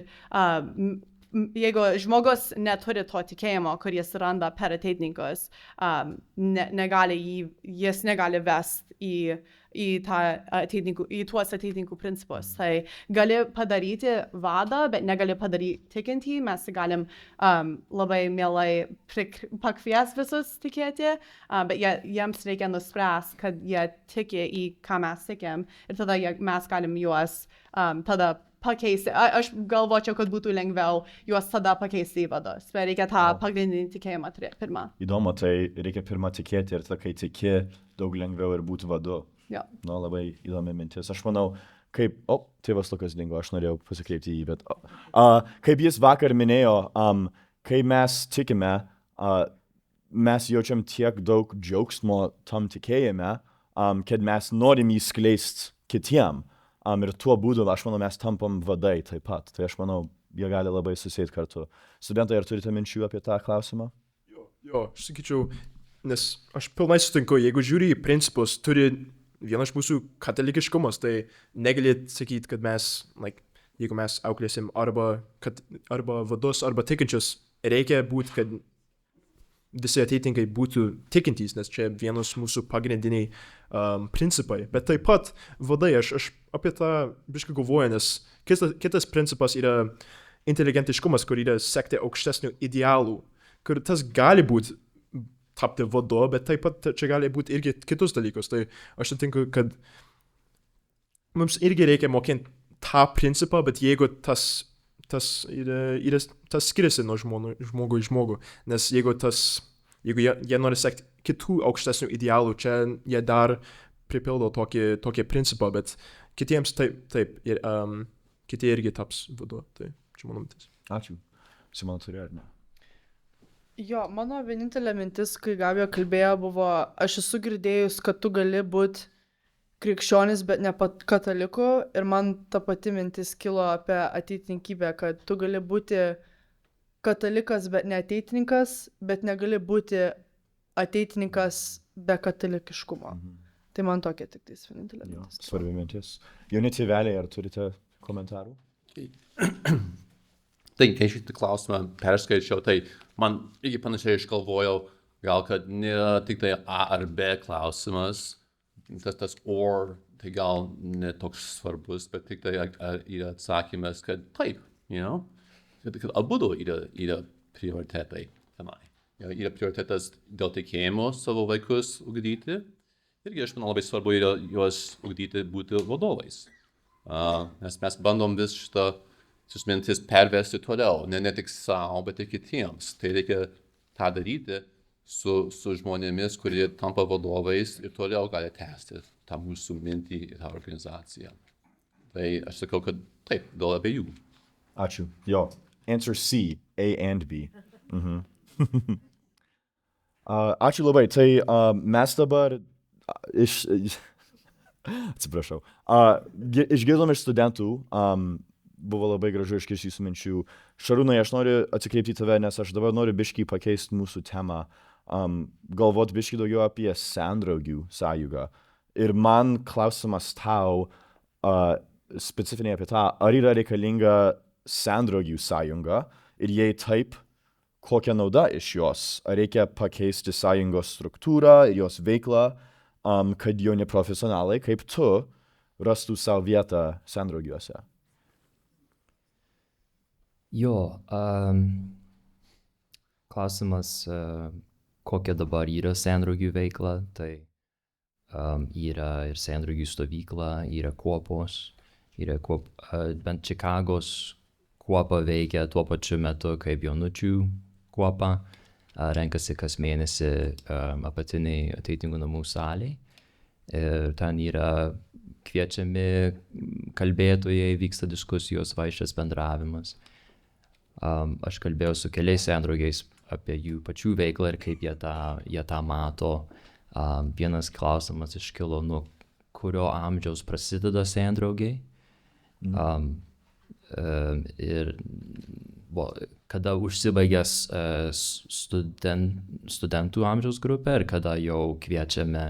jeigu žmogus neturi to tikėjimo, kur jis randa per ateitininkus, jis negali vesti į tuos ateitininkų principus. Tai gali padaryti vadą, bet negali padaryti tikintį. Mes galim labai mielai pakvies visus tikėti, bet jiems reikia nuspręsti, kad jie tiki į ką mes tikim ir tada mes galim juos tada pakeisti. Aš galvočiau, kad būtų lengviau juos tada pakeisti į vadus. Bet reikia tą pagrindinį tikėjimą turėti pirmą. Įdomu, tai reikia pirmą tikėti ir tada, kai tiki, daug lengviau ir būti vadu. Jo. Nu, labai įdomi mintis. Aš manau, kaip... tėvas Lukas dingo, aš norėjau pasikreipti į jį, bet... kaip jis vakar minėjo, kai mes tikime, mes jaučiam tiek daug džiaugsmo tam tikėjime, kad mes norim jį skleisti kitiem. Ir tuo būdu, aš manau, mes tampam vadai taip pat. Tai aš manau, jie gali labai susėti kartu. Studentai, ar turite minčių apie tą klausimą? Jo, aš sakyčiau, nes aš pilnai sutinku, jeigu žiūri į principus, turi vienas iš mūsų katalikiškumas, tai negali sakyti, kad mes, jeigu mes auklėsim arba vadus, arba tikinčius, reikia būti, kad visi ateitinkai būtų tikintys, nes čia vienas mūsų pagrindiniai principai. Bet taip pat vadai, aš apie tą biškai galvoju, nes kitas principas yra inteligentiškumas, kur yra sekti aukštesnių idealų, kur tas gali būti tapti vadu, bet taip pat čia gali būti irgi kitus dalykus. Tai aš sutinku, kad mums irgi reikia mokinti tą principą, bet jeigu tas skiriasi nuo žmogų į žmogų, nes jeigu jie nori sekti kitų aukštesnių idealų, čia jie dar pripildo tokį principą, bet kitiems taip ir kiti irgi taps vadu. Tai čia mano mintis. Ačiū. Simona turi ar ne? Jo, mano vienintelė mintis, kai Gabija kalbėjo, buvo, aš esu girdėjus, kad tu gali būti krikščionis, bet ne kataliku, ir man ta pati mintis kilo apie ateitininkybę, kad tu gali būti katalikas, bet ne ateitininkas, bet negali būti ateitininkas be katalikiškumo. Tai man tokia tik tais vienintelė mintis. Svarbi mintis. Jauni tėveliai, ar turite komentarų? Tai, kai šitą klausimą perskaičiau, tai man irgi panašiai išgalvojau, gal kad nėra tik tai A ar B klausimas, tas or, tai gal ne toks svarbus, bet tik tai yra atsakymas, kad taip, kad abudu yra prioritetai tenai. Yra prioritetas dėl tikėjimo savo vaikus ugdyti, irgi aš manau labai svarbu yra juos ugdyti būti vadovais. Nes mes bandom vis šitą mintis pervesti toliau, ne tik savo, bet ir kitiems. Tai reikia tą daryti su žmonėmis, kurie tampa vadovais ir toliau gali tęsti tą mūsų mintį ir tą organizaciją. Tai aš sakau, kad taip, dėl abiejų. Ačiū. Jo. Answer C, A and B. Ačiū labai. Tai mes dabar atsiprašau. Išgirdom iš studentų, buvo labai gražu iškirsti jūsų minčių. Šarūnai, aš noriu atsikreipti į tave, nes aš dabar noriu biškį pakeisti mūsų temą, galvot biškį daugiau apie sendraugių sąjungą. Ir man klausimas tau, specifiniai apie tą, ar yra reikalinga sendraugių sąjunga ir jei taip, kokia nauda iš jos? Ar reikia pakeisti sąjungos struktūrą ir jos veiklą, kad jauni profesionalai kaip tu rastų savo vietą sendraugiuose? Jo, klausimas, kokia dabar yra sendraugių veikla, tai yra ir sendraugių stovykla, yra kuopos, bent Čikagos kuopa veikia tuo pačiu metu kaip jaunučių kuopa, renkasi kas mėnesį apatiniai ateitingų namų salėj ir ten yra kviečiami kalbėtojai, vyksta diskusijos, vaišės bendravimas. Aš kalbėjau su keliais sendraugiais apie jų pačių veiklą ir kaip jie tą mato. Vienas klausimas iškilo, nuo kurio amžiaus prasideda sendraugiai. Ir kada užsibaigęs studentų amžiaus grupė ir kada jau kviečiame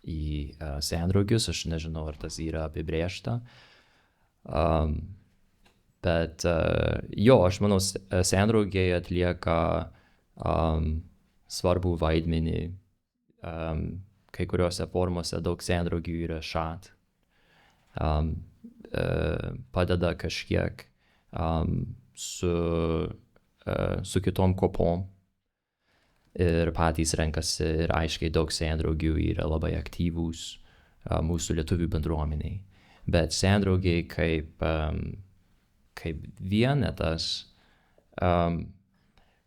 į sendraugius, aš nežinau, ar tas yra apibrėžta. Bet aš manau, sendraugiai atlieka svarbų vaidmenį. Kai kuriuose formose daug sendraugių yra šat. Padeda kažkiek su kitom kopom. Ir patys renkasi ir aiškiai daug sendraugių yra labai aktyvūs mūsų lietuvių bendruomeniai. Bet sendraugiai kaip vienetas,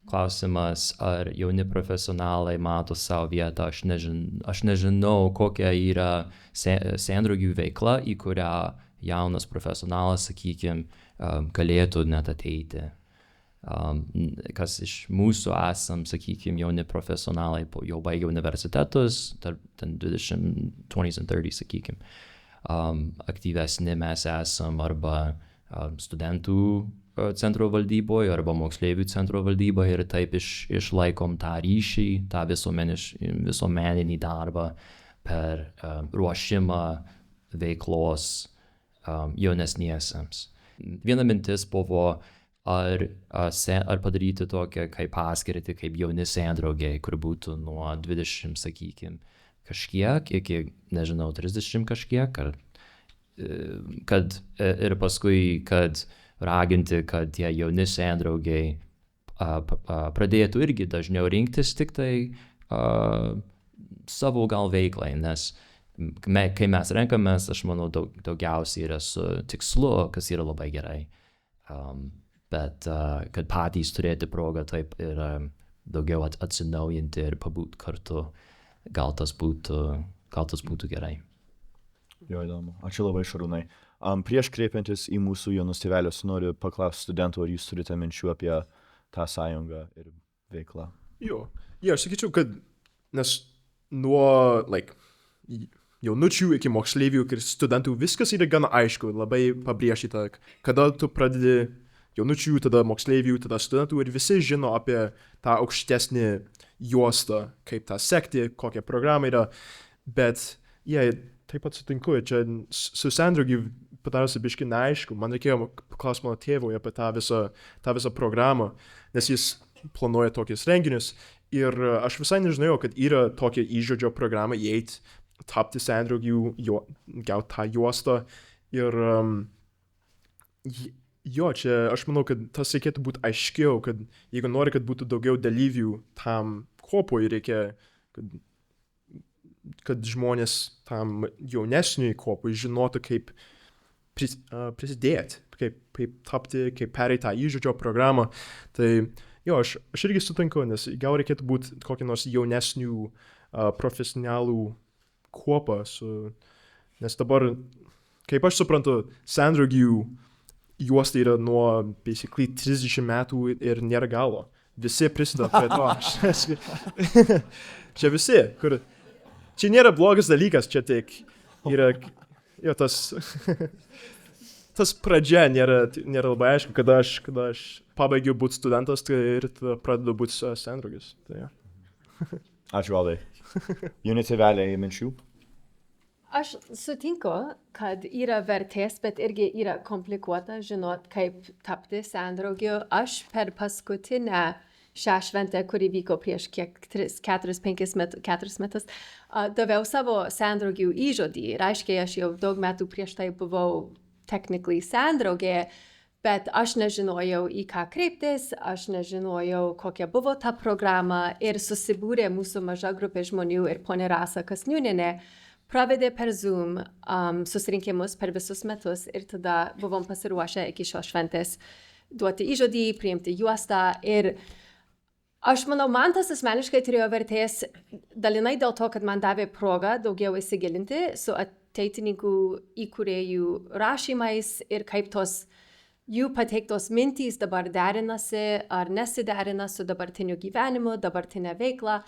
klausimas, ar jauni profesionalai mato savo vietą, aš nežinau, kokia yra sendraugių veikla, į kurią jaunas profesionalas, sakykime, galėtų net ateiti. Kas iš mūsų esam, sakykime, jauni profesionalai, jau baigę universitetus, ten 20s and 30s, sakykime, aktyvesni mes esam arba studentų centro valdyboje arba moksleivių centro valdyboje ir taip išlaikom tą ryšį, tą visuomeninį darbą per ruošimą veiklos jaunesniesiems. Viena mintis buvo, ar padaryti tokią kaip paskirtį, kaip jauni sendraugiai, kur būtų nuo 20, sakykime, kažkiek iki, nežinau, 30 kažkiek, ir paskui, kad raginti, kad tie jauni sendraugiai pradėtų irgi dažniau rinktis tik tai savo gal veiklai, nes kai mes renkamės, aš manau, daugiausiai yra su tikslu, kas yra labai gerai. Bet kad patys turėti progą taip ir daugiau atsinaujinti ir pabūti kartu, gal tas būtų gerai. Jo, įdomu. Ačiū labai, Šarūnai. Prieš kreipiantis į mūsų jaunus tėvelius, noriu paklausti studentų, ar jūs turite minčių apie tą sąjungą ir veiklą. Jo, aš sakyčiau, kad nes nuo jaunučių iki moksleivių ir studentų viskas yra gana aišku, labai pabrėžta, kada tu pradedi jaunučių, tada moksleivių, tada studentų ir visi žino apie tą aukštesnį juostą, kaip tą sekti, kokia programa yra, bet taip pat sutinku, čia su sendraugiu padarosi biški neaišku, man reikėjo paklausti mano tėvui apie tą visą programą, nes jis planuoja tokius renginius ir aš visai nežinojau, kad yra tokia įžodžio programa įeiti, tapti sendraugiu, gauti tą juostą ir čia aš manau, kad tas reikėtų būti aiškiau, kad jeigu nori, kad būtų daugiau dalyvių tam kopui, reikia, kad žmonės tam jaunesniui kopui žinotų, kaip prisidėti, kaip tapti, kaip pereiti tą įžodžio programą. Tai aš irgi sutinku, nes gal reikėtų būti kokį nors jaunesnių profesionalų kopą, nes dabar, kaip aš suprantu, sendraugių juosta yra nuo basically 30 metų ir nėra galo. Visi prisideda prie to. Čia visi, kur... Čia nėra blogas dalykas, čia tik yra tas pradžia nėra labai aišku, kada aš pabaigiu būti studentas ir pradedu būti sendraugis. Ačiū, Valdai. Jauni tėveliai minčių? Aš sutinku, kad yra vertės, bet irgi yra komplikuota žinot, kaip tapti sendraugiu. Aš per paskutinę šią šventę, kuri vyko prieš 4 metus, daviau savo sendraugių įžodį. Reiškia, aš jau daug metų prieš tai buvau technically sendraugė, bet aš nežinojau, į ką kreiptis, aš nežinojau, kokia buvo ta programa ir susibūrė mūsų maža grupė žmonių ir ponė Rasa Kasniūnienė pravedė per Zoom susirinkimus per visus metus ir tada buvom pasiruošę iki šios šventės duoti įžodį, priimti juostą ir aš manau, man tas asmeniškai turėjo vertės dalinai dėl to, kad man davė progą daugiau įsigilinti su ateitininkų įkūrėjų rašymais ir kaip tos jų pateiktos mintys dabar derinasi ar nesiderina su dabartiniu gyvenimu, dabartinė veikla.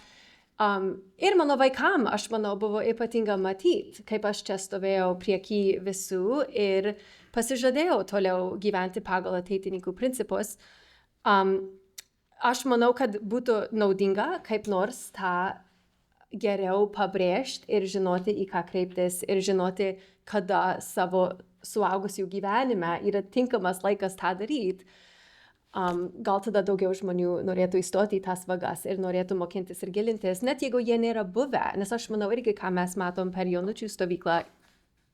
Ir mano vaikam, aš manau, buvo ypatinga matyti, kaip aš čia stovėjau prieky visų ir pasižadėjau toliau gyventi pagal ateitininkų principus. Aš manau, kad būtų naudinga kaip nors tą geriau pabrėžti ir žinoti, į ką kreiptis ir žinoti, kada savo suaugusių gyvenime yra tinkamas laikas tą daryti. Gal tada daugiau žmonių norėtų įstoti į tas vagas ir norėtų mokintis ir gilintis, net jeigu jie nėra buvę. Nes aš manau irgi, ką mes matom per jaunučių stovyklą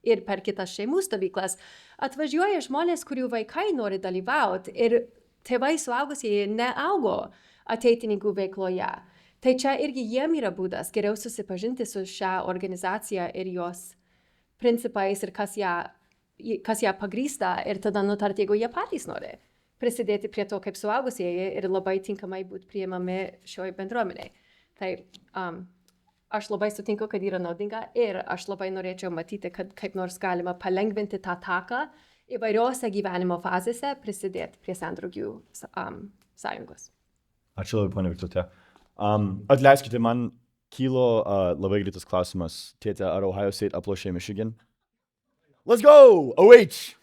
ir per kitas šeimų stovyklas, atvažiuoja žmonės, kurių vaikai nori dalyvauti ir tėvai suaugusieji neaugo ateitininkų veikloje. Tai čia irgi jiem yra būdas geriau susipažinti su šią organizaciją ir jos principais ir kas ją pagrįsta ir tada nutarti, jeigu jie patys nori prisidėti prie to kaip suaugusieji ir labai tinkamai būti priimami šioj bendruomeniai. Tai aš labai sutinku, kad yra naudinga ir aš labai norėčiau matyti, kad kaip nors galima palengvinti tą taką įvairiose gyvenimo fazėse prisidėti prie sendraugių sąjungos. Ačiū labai, ponia Viktutė. Atleiskite, man kilo labai greitas klausimas. Tėte, ar Ohio State aplošė Michigan? Let's go! OH!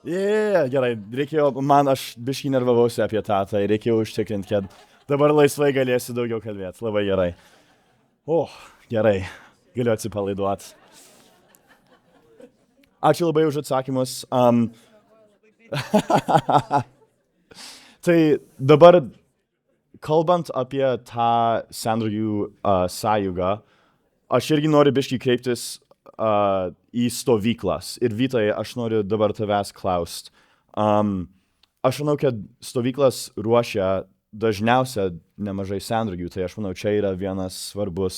Gerai, aš biškį nervavausi apie tą, tai reikėjo užtikrinti, kad dabar laisvai galėsiu daugiau kalbėti. Labai gerai. Gerai, galiu atsipalaiduoti. Ačiū labai už atsakymus. Tai dabar, kalbant apie tą sendragių sąjungą, aš irgi noriu biškį kreiptis į stovyklas. Ir Vytai, aš noriu dabar tavęs klaust. Aš manau, kad stovyklas ruošia dažniausia nemažai sendragių, tai aš manau, čia yra vienas svarbi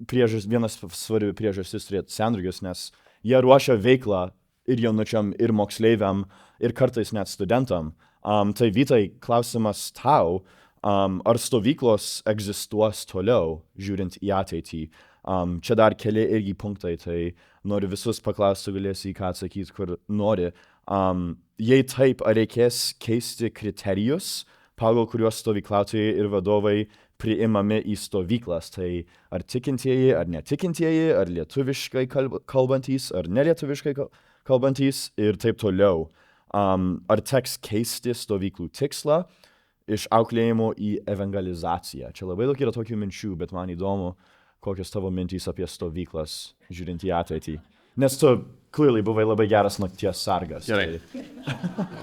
priežastis turėti sendragius, nes jie ruošia veiklą ir jaunučiam, ir moksleiviam, ir kartais net studentam. Tai Vytai, klausimas tau, ar stovyklos egzistuos toliau, žiūrint į ateitį. Čia dar keli irgi punktai, tai noriu visus paklausti, galėsi į ką atsakyti, kur nori. Jei taip, ar reikės keisti kriterijus, pagal kuriuos stovyklautojai ir vadovai priimami į stovyklas, tai ar tikintieji, ar netikintieji, ar lietuviškai kalbantys, ar nelietuviškai kalbantys ir taip toliau. Ar teks keisti stovyklų tikslą iš auklėjimo į evangelizaciją? Čia labai daug yra tokių minčių, bet man įdomu, kokios tavo mintys apie stovyklas, žiūrint į ateitį. Nes tu clearly buvai labai geras nakties sargas. Gerai.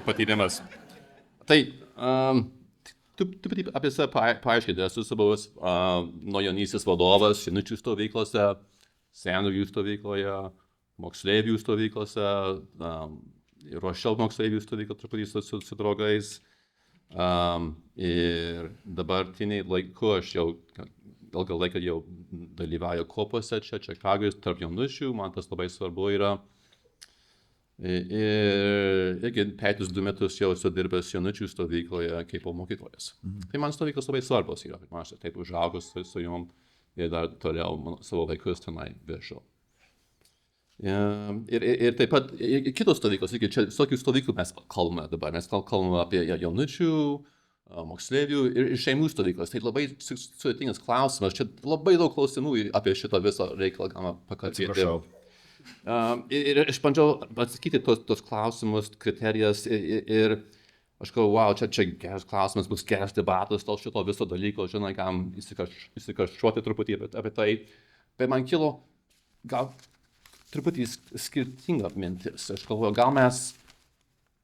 Patyrimas. Tai, tu apie save paaiškinti, esu buvęs nuo jaunystės vadovas, jaunučių stovyklose, senųjų stovykloje, moksleivių stovyklose, ruošiau moksleivių stovyklą truputį su draugais. Ir dabartiniai laiku aš jau ilgą laiką jau dalyvauju kopose čia Čikagoj tarp jaunučių, man tas labai svarbu yra. Ir irgi 2 metus jau esu dirbęs jaunučių stovykloje kaip mokytojas. Tai man stovyklos labai svarbos yra, man aš taip užaugus su jom ir dar toliau savo vaikus tenai vežu. Ir taip pat kitos stovyklos, čia tokių stovyklų mes kalbame dabar, mes kalbame apie jaunučių, moksleivių ir šeimų stovyklas. Tai labai sudėtingas klausimas, čia labai daug klausimų apie šitą visą reikalą galima pakalbėti. Ir aš bandžiau atsakyti tos klausimus, kriterijas ir aš galvoju, wow, čia geras klausimas, bus geras debatas dėl šito viso dalyko, žinai, kam įsikašuoti truputį apie tai. Bet man kilo gal truputį skirtinga mintis. Aš galvoju, gal mes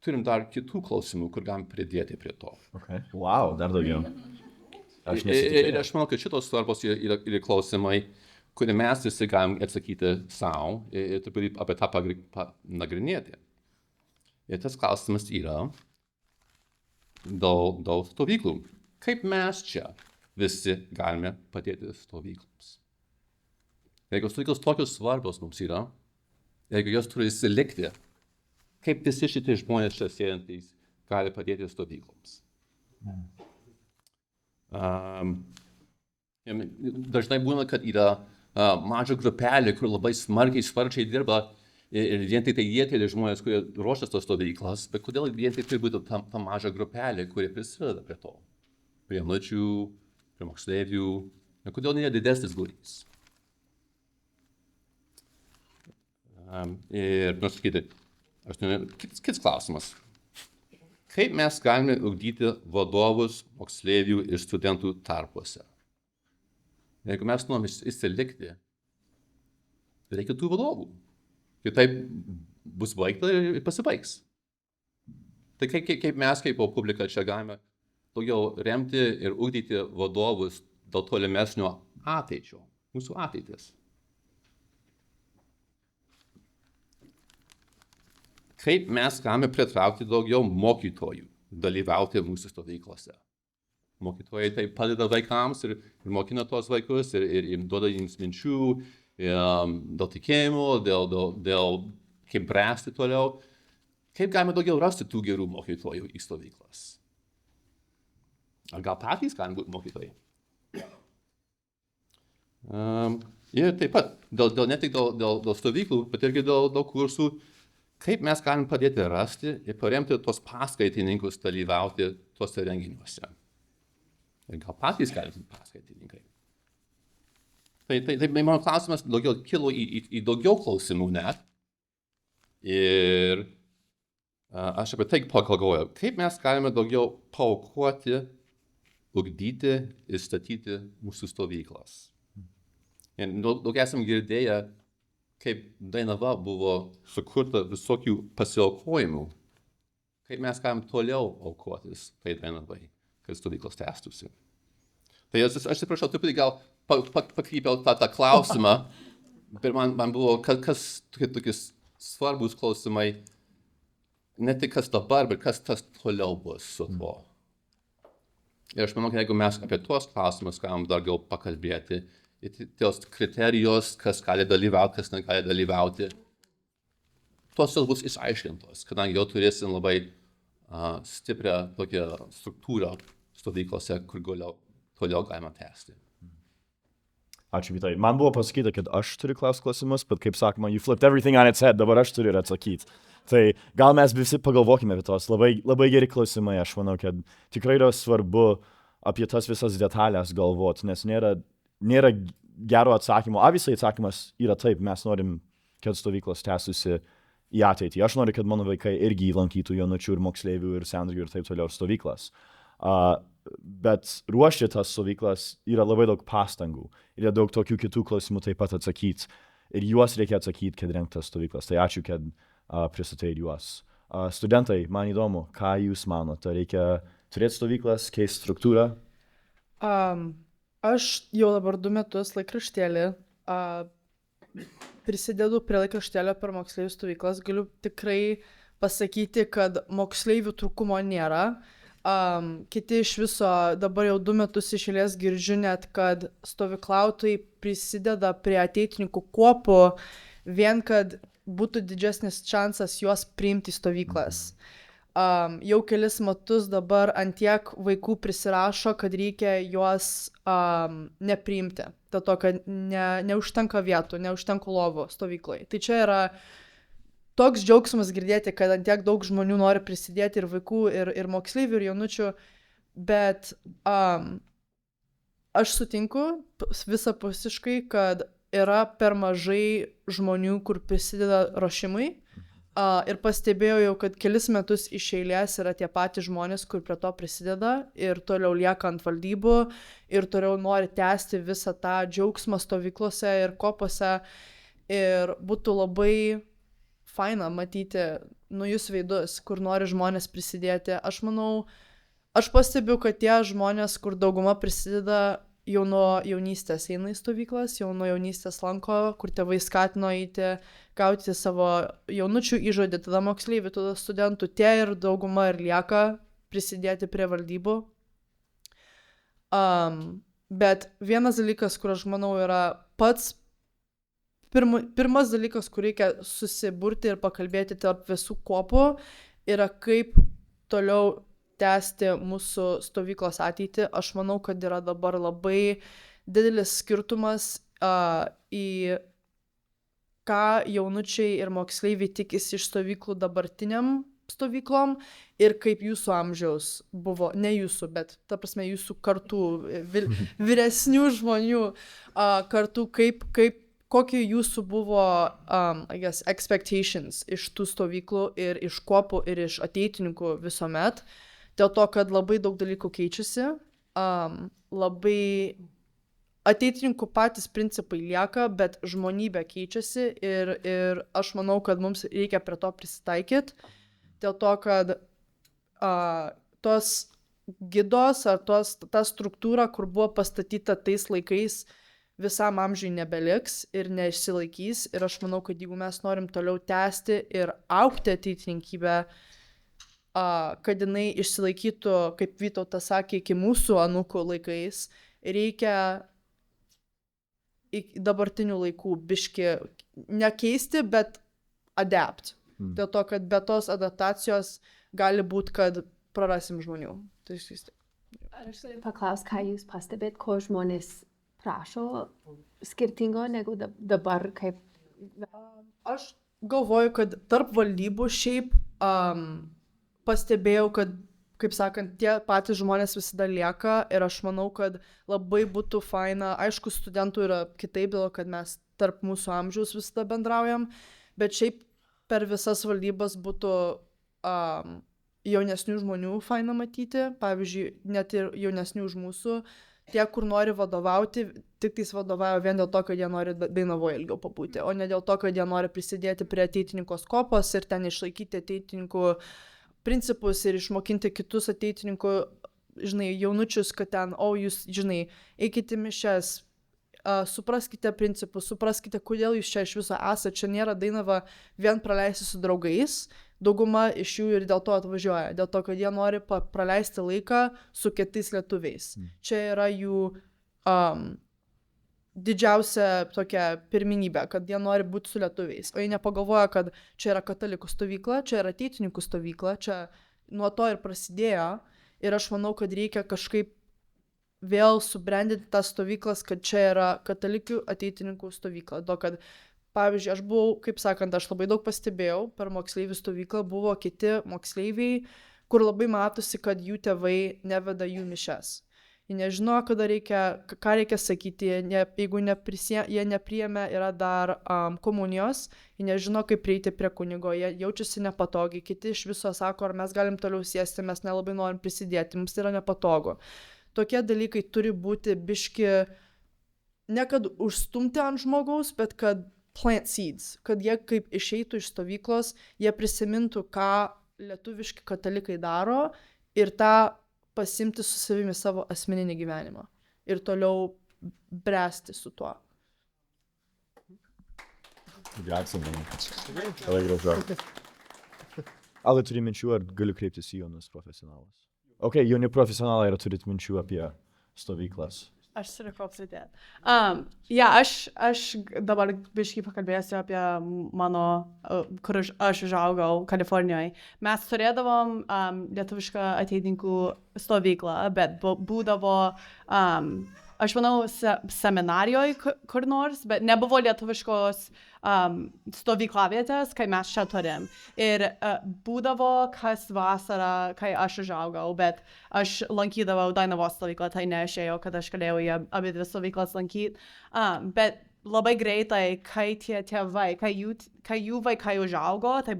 turim dar kitų klausimų, kur galim pridėti prie to. Okay. Wow, dar daugiau. Ir aš manau, kad šitos svarbos yra klausimai, kurį mes visi galim atsakyti savo ir truputį apie tą nagrinėti. Ir tas klausimas yra dėl stovyklų. Kaip mes čia visi galime padėti stovykloms? Jeigu stovyklos tokios svarbios mums yra, jeigu jos turi įsilikti, kaip visi šitie žmonės čia sėdintys gali padėti stovykloms. Dažnai būna, kad yra maža grupelė, kur labai smarkiai dirba ir vien tik tai jie keli žmonės, kurie ruošia tos stovyklas, bet kodėl vien tik tai būtų ta maža grupelė, kurie prisideda prie to? Prie jaunučių, prie moksleivių, ir kodėl nėra didesnis būrys? Ir nors sakyti, kits klausimas. Kaip mes galime ugdyti vadovus, moksleivių ir studentų tarpuose? Jeigu mes norime įsilikti, reikia tų vadovų. Kitaip bus baigta ir pasibaigs. Tai kaip mes, kaip publika, čia galime daugiau remti ir ugdyti vadovus dėl tolimesnio ateičio, mūsų ateities. Kaip mes galime pritraukti daugiau mokytojų dalyvauti mūsų stovyklose. Mokytojai tai padeda vaikams ir mokina tos vaikus ir duoda jiems minčių dėl tikėjimo, dėl kaip bręsti toliau. Kaip galime daugiau rasti tų gerų mokytojų į stovyklas? Ar gal patys galime būti mokytojai? Ir taip pat, ne tik dėl stovyklų, bet irgi dėl kursų, kaip mes galim padėti rasti ir paremti tos paskaitininkus dalyvauti tuose renginiuose. Ir gal patys gali būti paskaitininkai. Tai mano klausimas daugiau kilo į daugiau klausimų net. Ir aš apie tai pagalvojau, kaip mes galime daugiau paaukoti, ugdyti ir statyti mūsų stovyklas. Ir daug esam girdėję, kaip Dainava buvo sukurta visokių pasiaukojimų, kaip mes galim toliau aukotis tai dainavai, kad stovyklos tęstųsi. Tai aš atsiprašau, truputį gal pakrypiau tą klausimą, bet man buvo, kas tokie svarbus klausimai, ne tik kas dabar, bet kas tas toliau bus su tuo. Ir aš manau, kad jeigu mes apie tuos klausimus galim daugiau pakalbėti, tos kriterijos, kas gali dalyvauti, kas negali dalyvauti, tos jau bus išaiškintos, kadangi jau turėsim labai stiprią tokią struktūrą stovyklose, kur toliau galima tęsti. Ačiū, Vytai. Man buvo pasakyta, kad aš turiu klausimus, bet kaip sakoma, you flipped everything on its head, dabar aš turiu atsakyti. Tai gal mes visi pagalvokime apie tos labai geri klausimai, aš manau, kad tikrai yra svarbu apie tas visas detalės galvoti, nes nėra gero atsakymo. Visai atsakymas yra taip, mes norim, kad stovyklos tęstųsi į ateitį. Aš noriu, kad mano vaikai irgi lankytų jaunučių ir moksleivių ir sendragių ir taip toliau stovyklas. Bet ruošti tas stovyklas yra labai daug pastangų. Yra daug tokių kitų klausimų taip pat atsakyti. Ir juos reikia atsakyti, kad rengtas stovyklas. Tai ačiū, kad pristatei juos. Studentai, man įdomu, ką jūs manote? Reikia turėti stovyklas, keisti struktūrą? Aš jau dabar 2 metus laikraštėlį prisidedu prie laikraštėlio per moksleivių stovyklas. Galiu tikrai pasakyti, kad moksleivių trūkumo nėra. Kiti iš viso dabar jau 2 metus iš eilės girdžiu net, kad stovyklautojai prisideda prie ateitininkų kuopų vien, kad būtų didesnis šansas juos priimti į stovyklas. Jau kelis metus dabar antiek vaikų prisirašo, kad reikia juos nepriimti. Dėl to, kad neužtenka vietų, neužtenka lovų stovyklai. Tai čia yra toks džiaugsmas girdėti, kad antiek daug žmonių nori prisidėti ir vaikų, ir moksleivių, ir jaunučių, bet aš sutinku visapusiškai, kad yra per mažai žmonių, kur prisideda ruošimui. Ir pastebėjau jau, kad kelis metus iš eilės yra tie patys žmonės, kur prie to prisideda ir toliau lieka ant valdybų ir toliau nori tęsti visą tą džiaugsmą stovyklose ir kopose. Ir būtų labai faina matyti naujus veidus, kur nori žmonės prisidėti. Aš manau, aš pastebiu, kad tie žmonės, kur dauguma prisideda, jau nuo jaunystės eina į stovyklas, jau nuo jaunystės lanko, kur tėvai skatino eiti, gauti savo jaunučių įžodį, tada moksleivių, tada studentų, tie ir dauguma ir lieka prisidėti prie valdybų. Bet vienas dalykas, kur aš manau yra pats pirmas dalykas, kur reikia susiburti ir pakalbėti tarp visų kuopų, yra kaip toliau tęsti mūsų stovyklos ateitį. Aš manau, kad yra dabar labai didelis skirtumas į ką jaunučiai ir moksleiviai tikisi iš stovyklų dabartiniam stovyklom ir kaip jūsų amžiaus buvo, ne jūsų, bet ta prasme jūsų kartų, vyresnių žmonių kartų, kokie jūsų buvo, expectations iš tų stovyklų ir iš kuopų ir iš ateitininkų visuomet. Dėl to, kad labai daug dalykų keičiasi, labai ateitininkų patys principai lieka, bet žmonybė keičiasi ir aš manau, kad mums reikia prie to prisitaikyti. Dėl to, kad tos gidos ar ta struktūra, kur buvo pastatyta tais laikais, visam amžiui nebeliks ir neišsilaikys. Ir aš manau, kad jeigu mes norim toliau tęsti ir augti ateitininkybę, kad jinai išsilaikytų, kaip Vytautas sakė, iki mūsų anūkų laikais, reikia dabartinių laikų biški nekeisti, bet adapt. Dėl to, kad be tos adaptacijos gali būti, kad prarasim žmonių. Tai Ar aš galiu paklausti, ką jūs pastebėt, ko žmonės prašo skirtingo negu dabar, kaip... Aš galvoju, kad tarp valdybų šiaip pastebėjau, kad, kaip sakant, tie patys žmonės visada lieka ir aš manau, kad labai būtų faina, aišku, studentų yra kitaip, dėl kad mes tarp mūsų amžiaus visada bendraujam, bet šiaip per visas valdybas būtų jaunesnių žmonių faina matyti, pavyzdžiui, net ir jaunesnių už mūsų, tie, kur nori vadovauti, tik tais vadovauja vien dėl to, kad jie nori Dainavoje ilgiau pabūti, o ne dėl to, kad jie nori prisidėti prie ateitininkos kopos ir ten išlaikyti ateitininkų principus ir išmokinti kitus ateitininkų, žinai, jaunučius, kad ten, jūs, žinai, eikite mišes, supraskite principus, supraskite, kodėl jūs čia iš viso esate, čia nėra Dainava vien praleisti su draugais, dauguma iš jų ir dėl to atvažiuoja, dėl to, kad jie nori praleisti laiką su kitais lietuviais. Čia yra jų didžiausia tokia pirminybė, kad jie nori būti su lietuviais, o jie nepagalvoja, kad čia yra katalikų stovykla, čia yra ateitininkų stovykla, čia nuo to ir prasidėjo ir aš manau, kad reikia kažkaip vėl subrandinti tas stovyklas, kad čia yra katalikių ateitininkų stovykla. To, kad, pavyzdžiui, aš buvau, kaip sakant, aš labai daug pastebėjau, per moksleivių stovyklą buvo kiti moksleiviai, kur labai matosi, kad jų tėvai neveda jų mišes. Jie nežino, ką reikia sakyti, jeigu jie nepriėmė, yra dar komunijos, jie nežino, kaip prieiti prie kunigo, jie jaučiasi nepatogiai, kiti iš viso sako, ar mes galim toliau sėsti, mes nelabai norim prisidėti, mums yra nepatogu. Tokie dalykai turi būti biški, ne kad užstumti ant žmogaus, bet kad plant seeds, kad jie kaip išeitų iš stovyklos, jie prisimintų, ką lietuviški katalikai daro ir tą pasimti su savimi savo asmeninį gyvenimą ir toliau bręsti su tuo. Grazie, man. Labai gražu. Alai turi minčių, ar galiu kreiptis į jaunus profesionalus? Ok, jauni profesionalai, ar turit minčių apie stovyklas? Aš turiu ko pridėti. Aš dabar biškai pakalbėsiu apie mano, kur aš užaugau Kalifornijoje. Mes turėdavom lietuvišką ateitininkų stovyklą, bet būdavo, aš manau, seminarijoje kur nors, bet nebuvo lietuviškos stovyklavietės, kai mes čia turim. Ir būdavo kas vasarą, kai aš užaugau, bet aš lankydavau Dainavos stovyklą, tai neišėjo, kad aš galėjau į abi dvi stovyklas lankyti. Bet labai greitai, kai tie tėvai, kai jų vaikai užaugo, tai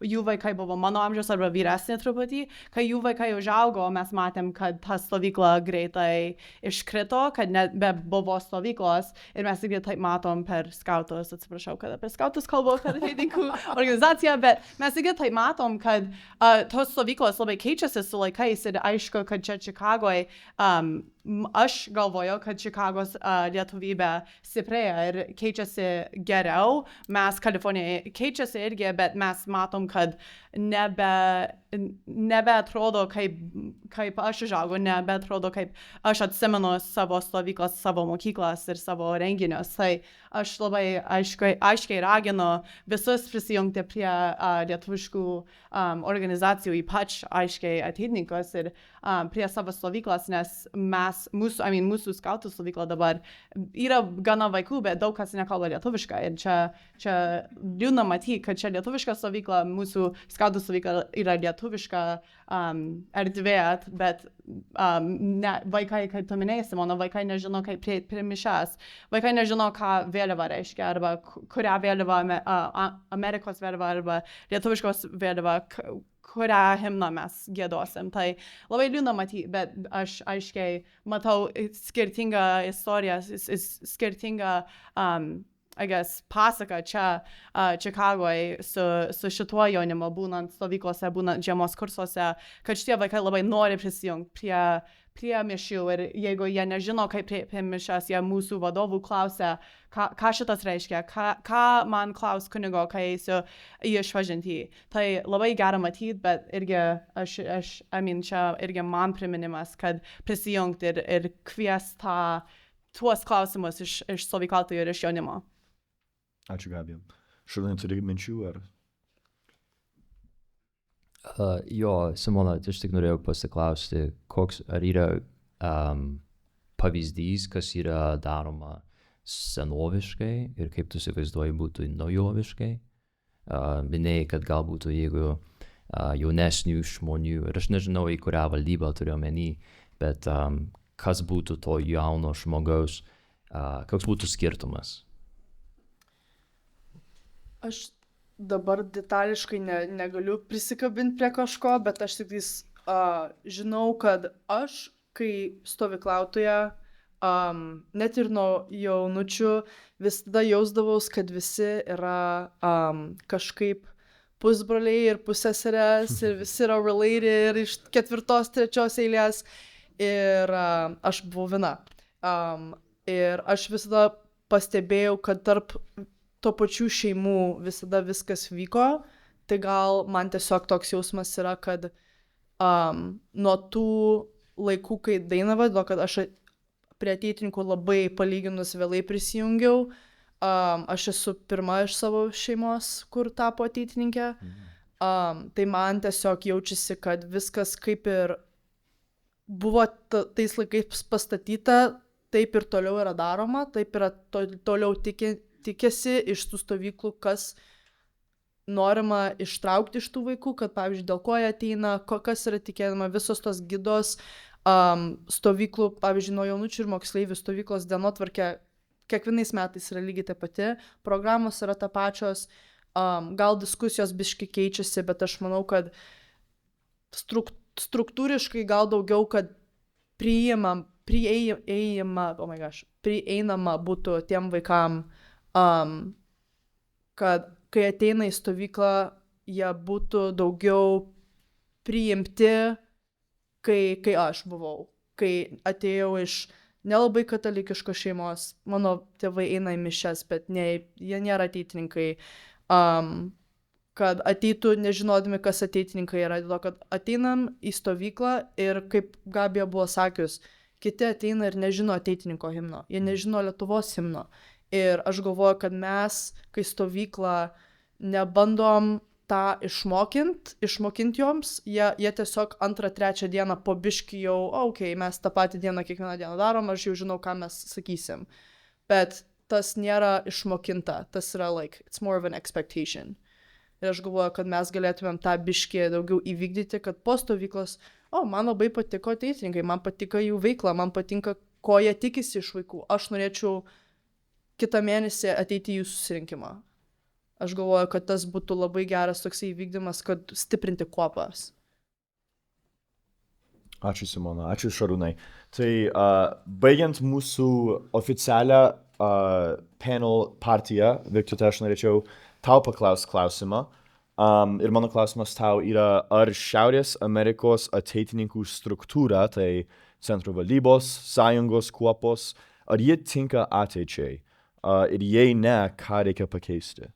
jų vaikai buvo mano amžiaus arba vyresnė truputį, kai jų vaikai užaugo, mes matėm, kad ta stovykla greitai iškrito, kad nebebuvo stovyklos ir mes irgi taip matom per skautus, atsiprašau, kad apie skautus kalbu, per ateitininkų organizaciją, bet mes irgi taip matom, kad tos stovyklos labai keičiasi su laikais ir aišku, kad čia Čikagoje aš galvoju, kad Čikagos lietuvybė stiprėja ir keičiasi geriau. Mes Kalifornijoje keičiasi irgi, bet mes matom, kad nebeatrodo kaip aš užaugau, nebeatrodo kaip aš atsimenu savo stovyklas, savo mokyklas ir savo renginius. Tai aš labai aiškiai raginu visus prisijungti prie lietuviškų organizacijų, ypač aiškiai ateitininkus ir prie savo stovyklas, nes mūsų skautų stovykla dabar yra gana vaikų, bet daug kas nekalba lietuviškai. Ir čia liūdna matyti, kad čia lietuviška stovykla, mūsų skautų stovykla yra lietuviška erdvė, bet vaikai, kaip tu minėjai, Simona, vaikai nežino, kaip prie mišes. Vaikai nežino, ką vėliava reiškia, arba kurią vėliavą, Amerikos vėliavą, arba lietuviškos vėliavą, kurią himną mes giedosim. Tai labai liūdna matyti, bet aš aiškiai matau skirtingą istoriją, skirtingą pasaka čia Čikagoje su šituo jaunimu, būnant stovyklose, būnant žiemos kursuose, kad šitie vaikai labai nori prisijungti prie mišių ir jeigu jie nežino, kaip prie mišias, jie mūsų vadovų klausia, ką šitas reiškia, ką man klaus kunigo, kai eisiu į išpažintį. Tai labai gera matyti, bet irgi čia irgi man priminimas, kad prisijungti ir kviest tuos klausimus iš stovyklautojų ir iš jaunimo. Ačiū, Gabija. Šarūnai, turi minčių, ar? Simona, aš tik norėjau pasiklausti, ar yra pavyzdys, kas yra daroma senoviškai ir kaip tu įsivaizduoji būtų naujoviškai. Minėjai, kad galbūt jeigu jaunesnių žmonių, ir aš nežinau, į kurią valdybą turiu omeny, bet kas būtų to jauno žmogaus, koks būtų skirtumas? Aš dabar detališkai negaliu prisikabinti prie kažko, bet aš tik žinau, kad aš, kai stovyklautoja, net ir nuo jaunučių, vis tada jausdavaus, kad visi yra kažkaip pusbroliai ir pusseserės ir visi yra related ir iš 4-3 eilės ir aš buvau viena. Ir aš visada pastebėjau, kad tarp to pačių šeimų visada viskas vyko, tai gal man tiesiog toks jausmas yra, kad nuo tų laikų, kai dainava, dėl kad aš prie ateitininkų labai palyginus vėlai prisijungiau, aš esu pirma iš savo šeimos, kur tapo ateitininkė, tai man tiesiog jaučiasi, kad viskas kaip ir buvo tais laikais pastatyta, taip ir toliau yra daroma, taip yra toliau tikėsi iš tų stovyklų, kas norima ištraukti iš tų vaikų, kad, pavyzdžiui, dėl ko jie ateina, kas yra tikėdama, visos tos gidos stovyklų, pavyzdžiui, nuo jaunučių ir moksleivių stovyklos dienotvarkė kiekvienais metais yra lygiai ta pati, programos yra ta pačios, gal diskusijos biški keičiasi, bet aš manau, kad struktūriškai gal daugiau, kad prieinama būtų tiem vaikam, kad kai ateina į stovyklą, jie būtų daugiau priimti, kai aš buvau. Kai atėjau iš nelabai katalikiškos šeimos, mano tėvai eina į mišias, bet jie nėra ateitininkai, kad ateitų nežinodami, kas ateitininkai yra, dėl to, kad ateinam į stovyklą ir, kaip Gabija buvo sakius, kiti ateina ir nežino ateitininko himno, jie nežino Lietuvos himno. Ir aš galvoju, kad mes, kai stovyklą, nebandom tą išmokint joms, jie tiesiog 2-3 dieną po biškį jau, mes tą patį dieną kiekvieną dieną darom, aš jau žinau, ką mes sakysim. Bet tas nėra išmokinta, tas yra it's more of an expectation. Ir aš galvoju, kad mes galėtumėm tą biškį daugiau įvykdyti, kad po stovyklos, man labai patiko ateitininkai, man patiko jų veikla, man patinka, ko jie tikisi iš vaikų. Aš norėčiau kitą mėnesį ateiti į jų susirinkimą. Aš galvoju, kad tas būtų labai geras toksai įvykdymas, kad stiprinti kuopas. Ačiū, Simona, ačiū, Šarūnai. Tai baigiant mūsų oficialią panel partiją, Viktor, aš norėčiau tau paklausti klausimą. Ir mano klausimas tau yra, ar Šiaurės Amerikos ateitininkų struktūra, tai centro valdybos, sąjungos, kuopos, ar jie tinka ateičiai? Ir jei ne, ką reikia pakeisti?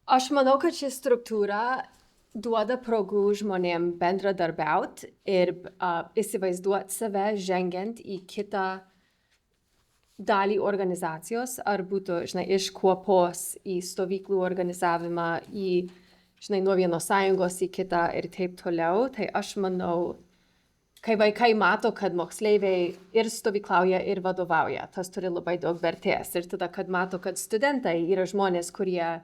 Aš manau, kad ši struktūra duoda progų žmonėm bendradarbiauti ir įsivaizduoti save žengiant į kitą dalį organizacijos, ar būtų, iš kuopos į stovyklų organizavimą, nuo vienos sąjungos į kitą ir taip toliau. Tai aš manau, kai vaikai mato, kad moksleiviai ir stovyklauja, ir vadovauja, tas turi labai daug vertės. Ir tada, kad mato, kad studentai yra žmonės, kurie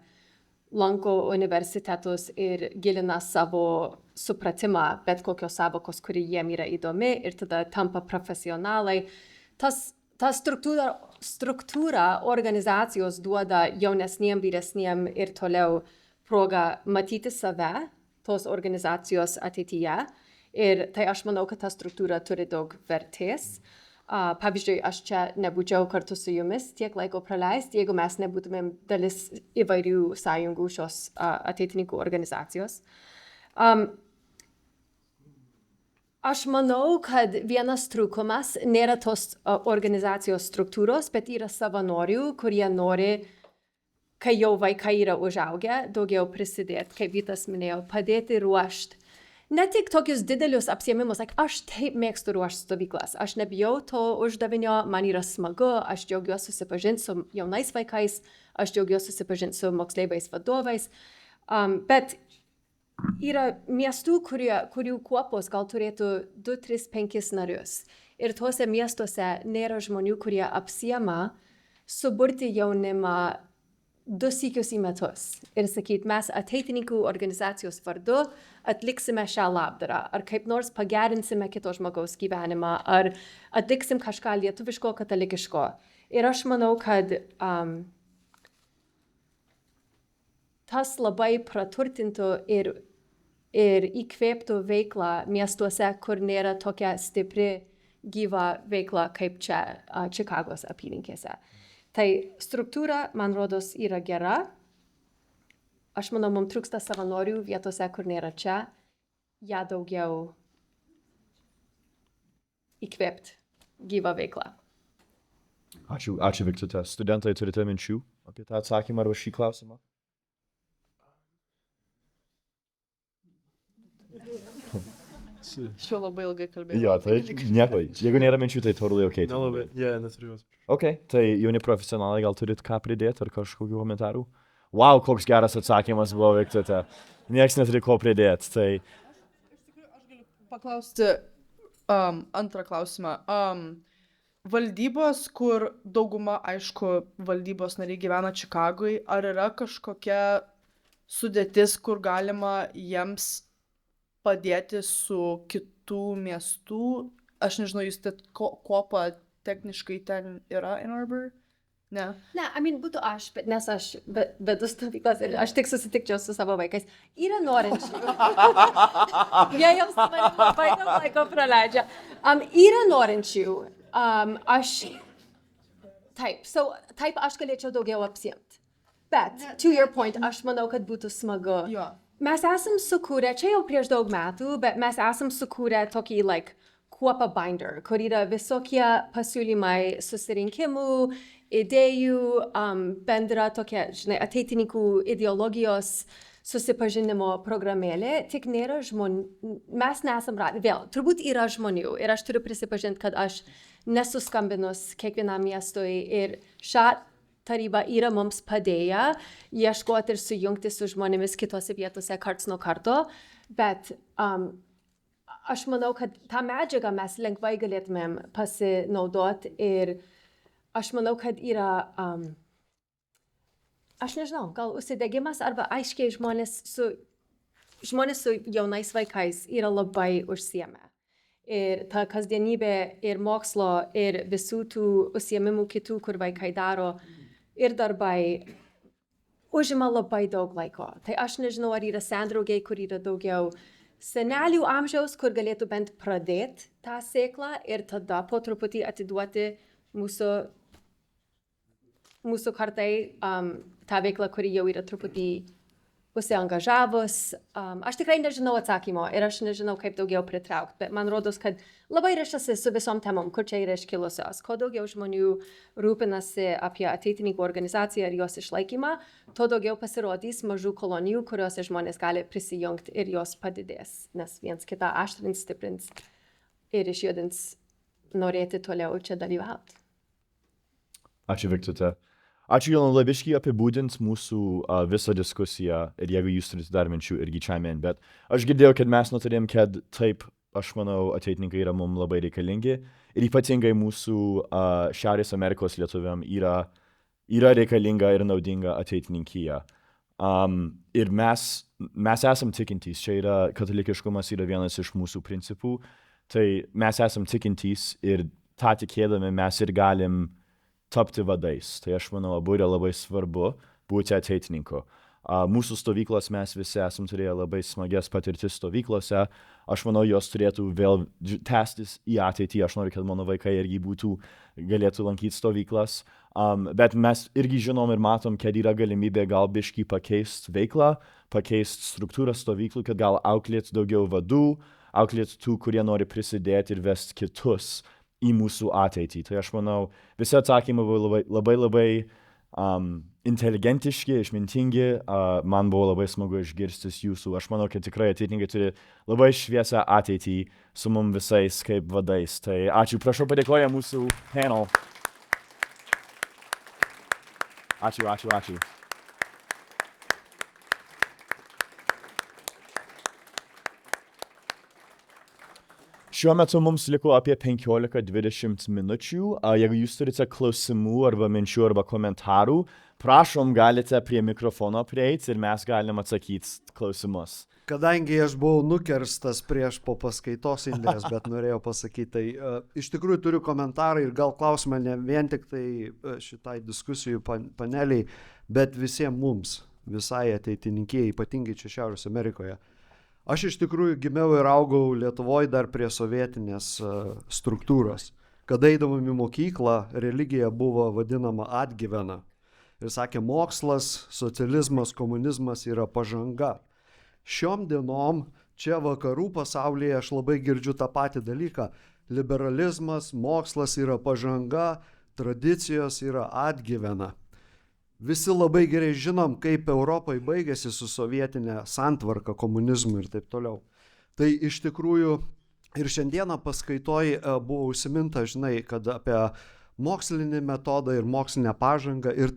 lanko universitetus ir gilina savo supratimą, bet kokios savokos, kuri jiem yra įdomi, ir tada tampa profesionalai. Ta struktūra organizacijos duoda jaunesniem, vyresniem ir toliau progą matyti save, tos organizacijos ateityje. Ir tai aš manau, kad ta struktūra turi daug vertės. Pavyzdžiui, aš čia nebūčiau kartu su jumis tiek laiko praleisti, jeigu mes nebūtumėm dalis įvairių sąjungų šios ateitininkų organizacijos. Aš manau, kad vienas trūkumas nėra tos organizacijos struktūros, bet yra savanorių, kurie nori, kai jau vaikai yra užaugę, daugiau prisidėti, kaip Vytas minėjo, padėti ruošti. Ne tik tokius didelius apsiėmimus, aš taip mėgstu ruošti stovyklas, aš nebijau to uždavinio, man yra smagu, aš džiaugiuosi susipažinti su jaunais vaikais, aš džiaugiuosi susipažinti su moksleiviais vadovais, bet yra miestų, kurių kuopos gal turėtų 2, 3, 5 narius. Ir tuose miestuose nėra žmonių, kurie apsiema suburti jaunimą 2 sykius į metus ir sakyti, mes ateitininkų organizacijos vardu atliksime šią labdarą, ar kaip nors pagerinsime kito žmogaus gyvenimą, ar atliksim kažką lietuviško, katalikiško. Ir aš manau, kad tas labai praturtintų ir įkvėptų veiklą miestuose, kur nėra tokia stipri gyva veikla kaip čia Čikagos apylinkėse. Tai struktūra, man rodos, yra gera. Aš manau, mums trūksta savanorių vietose, kur nėra čia. Ja daugiau įkvėpti gyvą veiklą. Ačiū, Viktute. Studentai, turite minčių apie tą atsakymą arba šį klausimą? Šiuo labai ilgai kalbėjau. Jo, tai nieko. Jeigu nėra minčių, tai totally okay. Nelabai, neturiu. Ok, tai jauni profesionalai, gal turit ką pridėti ar kažkokių komentarų? Wow, koks geras atsakymas buvo, Viktute. Niekas neturi ko pridėti. Tai... Paklausti antrą klausimą. Valdybos, kur dauguma, aišku, valdybos nariai gyvena Čikagui, ar yra kažkokia sudėtis, kur galima jiems padėti su kitų miestų? Aš nežinau, jūs kuopa techniškai ten yra Ann Arbor? Ne? Ne, būtų aš, bet nes aš vedu stovyklas ir aš tik susitikčiau su savo vaikais. Yra norinčių. Jie jau su manim labai daug laiko praleidžia. Yra norinčių. Taip, aš galėčiau daugiau apsiimti. Bet, to your point, aš manau, kad būtų smagu. Jo. Mes esam sukūrę, čia jau prieš daug metų, bet mes esam sukūrę tokį, kuopą binder, kur yra visokie pasiūlymai susirinkimų, idėjų, bendra tokia, ateitininkų ideologijos susipažinimo programėlė, tik nėra žmonių, mes nesam radę, vėl, turbūt yra žmonių ir aš turiu prisipažinti, kad aš nesuskambinus kiekvienam miestui ir šią taryba yra mums padėję ieškoti ir sujungti su žmonėmis kitose vietose karts nuo karto, bet aš manau, kad tą medžiagą mes lengvai galėtumėm pasinaudoti ir aš manau, kad yra, aš nežinau, gal užsidegimas arba aiškiai žmonės su jaunais vaikais yra labai užsiėmę. Ir ta kasdienybė ir mokslo ir visų tų užsiėmimų kitų, kur vaikai daro, ir darbai užima labai daug laiko. Tai aš nežinau, ar yra sendraugiai, kur yra daugiau senelių amžiaus, kur galėtų bent pradėti tą sėklą ir tada po truputį atiduoti mūsų kartai tą veiklą, kuri jau yra truputį užsiangažavus. Aš tikrai nežinau atsakymo ir aš nežinau, kaip daugiau pritraukti, bet man rodos, kad labai ryšasi su visom temom, kur čia yra iškilusios. Kuo daugiau žmonių rūpinasi apie ateitininkų organizaciją ir jos išlaikymą, tuo daugiau pasirodys mažų kolonijų, kuriuose žmonės gali prisijungti ir jos padidės, nes viens kitą aštrins, stiprins ir išjudins norėti toliau čia dalyvauti. Ačiū, Viktute. Ačiū, Jolanta, biškį apibūdint mūsų visą diskusiją ir jeigu jūs turite dar minčių irgi chime in, bet aš girdėjau, kad mes nutarėm, kad taip, aš manau, ateitininkai yra mums labai reikalingi ir ypatingai mūsų Šiaurės Amerikos lietuviam yra reikalinga ir naudinga ateitininkija. Ir mes esam tikintys, čia yra katalikiškumas yra vienas iš mūsų principų, tai mes esam tikintys ir tą tikėdami mes ir galim tapti vadais. Tai aš manau, abu yra labai svarbu būti ateitininku. Mūsų stovyklos mes visi esam turėję labai smagias patirtis stovyklose. Aš manau, jos turėtų vėl tęstis į ateitį. Aš noriu, kad mano vaikai irgi galėtų lankyti stovyklas. Bet mes irgi žinom ir matom, kad yra galimybė gal biškį pakeisti veiklą, pakeisti struktūrą stovyklų, kad gal auklėti daugiau vadų, auklėti tų, kurie nori prisidėti ir vesti kitus į mūsų ateitį. Tai aš manau, visi atsakymai buvo labai inteligentiški, išmintingi. Man buvo labai smagu išgirstis jūsų. Aš manau, kad tikrai ateitininkai turi labai šviesą ateitį su mum visais kaip vadais. Tai ačiū. Prašau, padėkoja mūsų panel. Ačiū. Šiuo metu mums liko apie 15-20 minučių. Jeigu jūs turite klausimų arba minčių arba komentarų, prašom, galite prie mikrofono prieiti ir mes galim atsakyti klausimus. Kadangi aš buvau nukirstas prieš po paskaitos Indrės, bet norėjau pasakyti, tai iš tikrųjų turiu komentarą ir gal klausimą ne vien tik tai šitai diskusijų paneliai, bet visiems mums, visai ateitininkijai, ypatingai čia Šiaurės Amerikoje. Aš iš tikrųjų gimiau ir augau Lietuvoje dar prie sovietinės struktūros. kad eidavom į mokyklą, religija buvo vadinama atgyvena. Ir sakė, mokslas, socializmas, komunizmas yra pažanga. Šiom dienom, čia vakarų pasaulyje aš labai girdžiu tą patį dalyką. Liberalizmas, mokslas yra pažanga, tradicijos yra atgyvena. Visi labai gerai žinom, kaip Europai baigėsi su sovietinė santvarka, komunizmu ir taip toliau. Tai iš tikrųjų ir šiandieną paskaitoj buvo užsiminta, žinai, kad apie mokslinį metodą ir mokslinę pažangą ir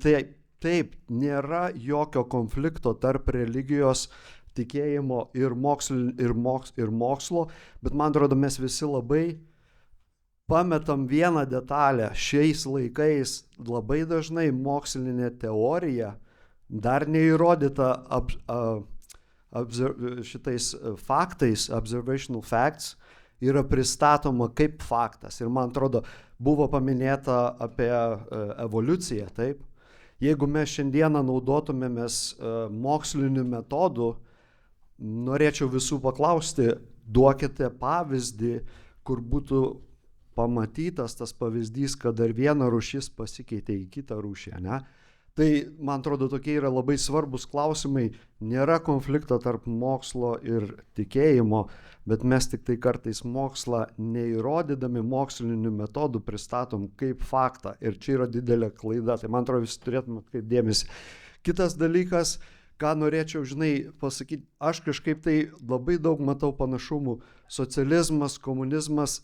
taip nėra jokio konflikto tarp religijos, tikėjimo ir mokslo, bet man atrodo mes visi labai pametam vieną detalę. Šiais laikais labai dažnai mokslinė teorija, dar neįrodyta šitais faktais, observational facts, yra pristatoma kaip faktas. Ir man atrodo, buvo paminėta apie evoliuciją, taip? Jeigu mes šiandieną naudotumėmės moksliniu metodu, norėčiau visų paklausti, duokite pavyzdį, kur būtų pamatytas tas pavyzdys, kad dar viena rūšis pasikeitė į kitą rūšį, ne? Tai, man atrodo, tokie yra labai svarbus klausimai. Nėra konflikto tarp mokslo ir tikėjimo, bet mes tik tai kartais mokslą neįrodydami mokslinių metodų pristatom kaip faktą. Ir čia yra didelė klaida. Tai, man atrodo, visi turėtume kaip dėmesį. Kitas dalykas, ką norėčiau, žinai, pasakyti, aš kažkaip tai labai daug matau panašumų. Socializmas, komunizmas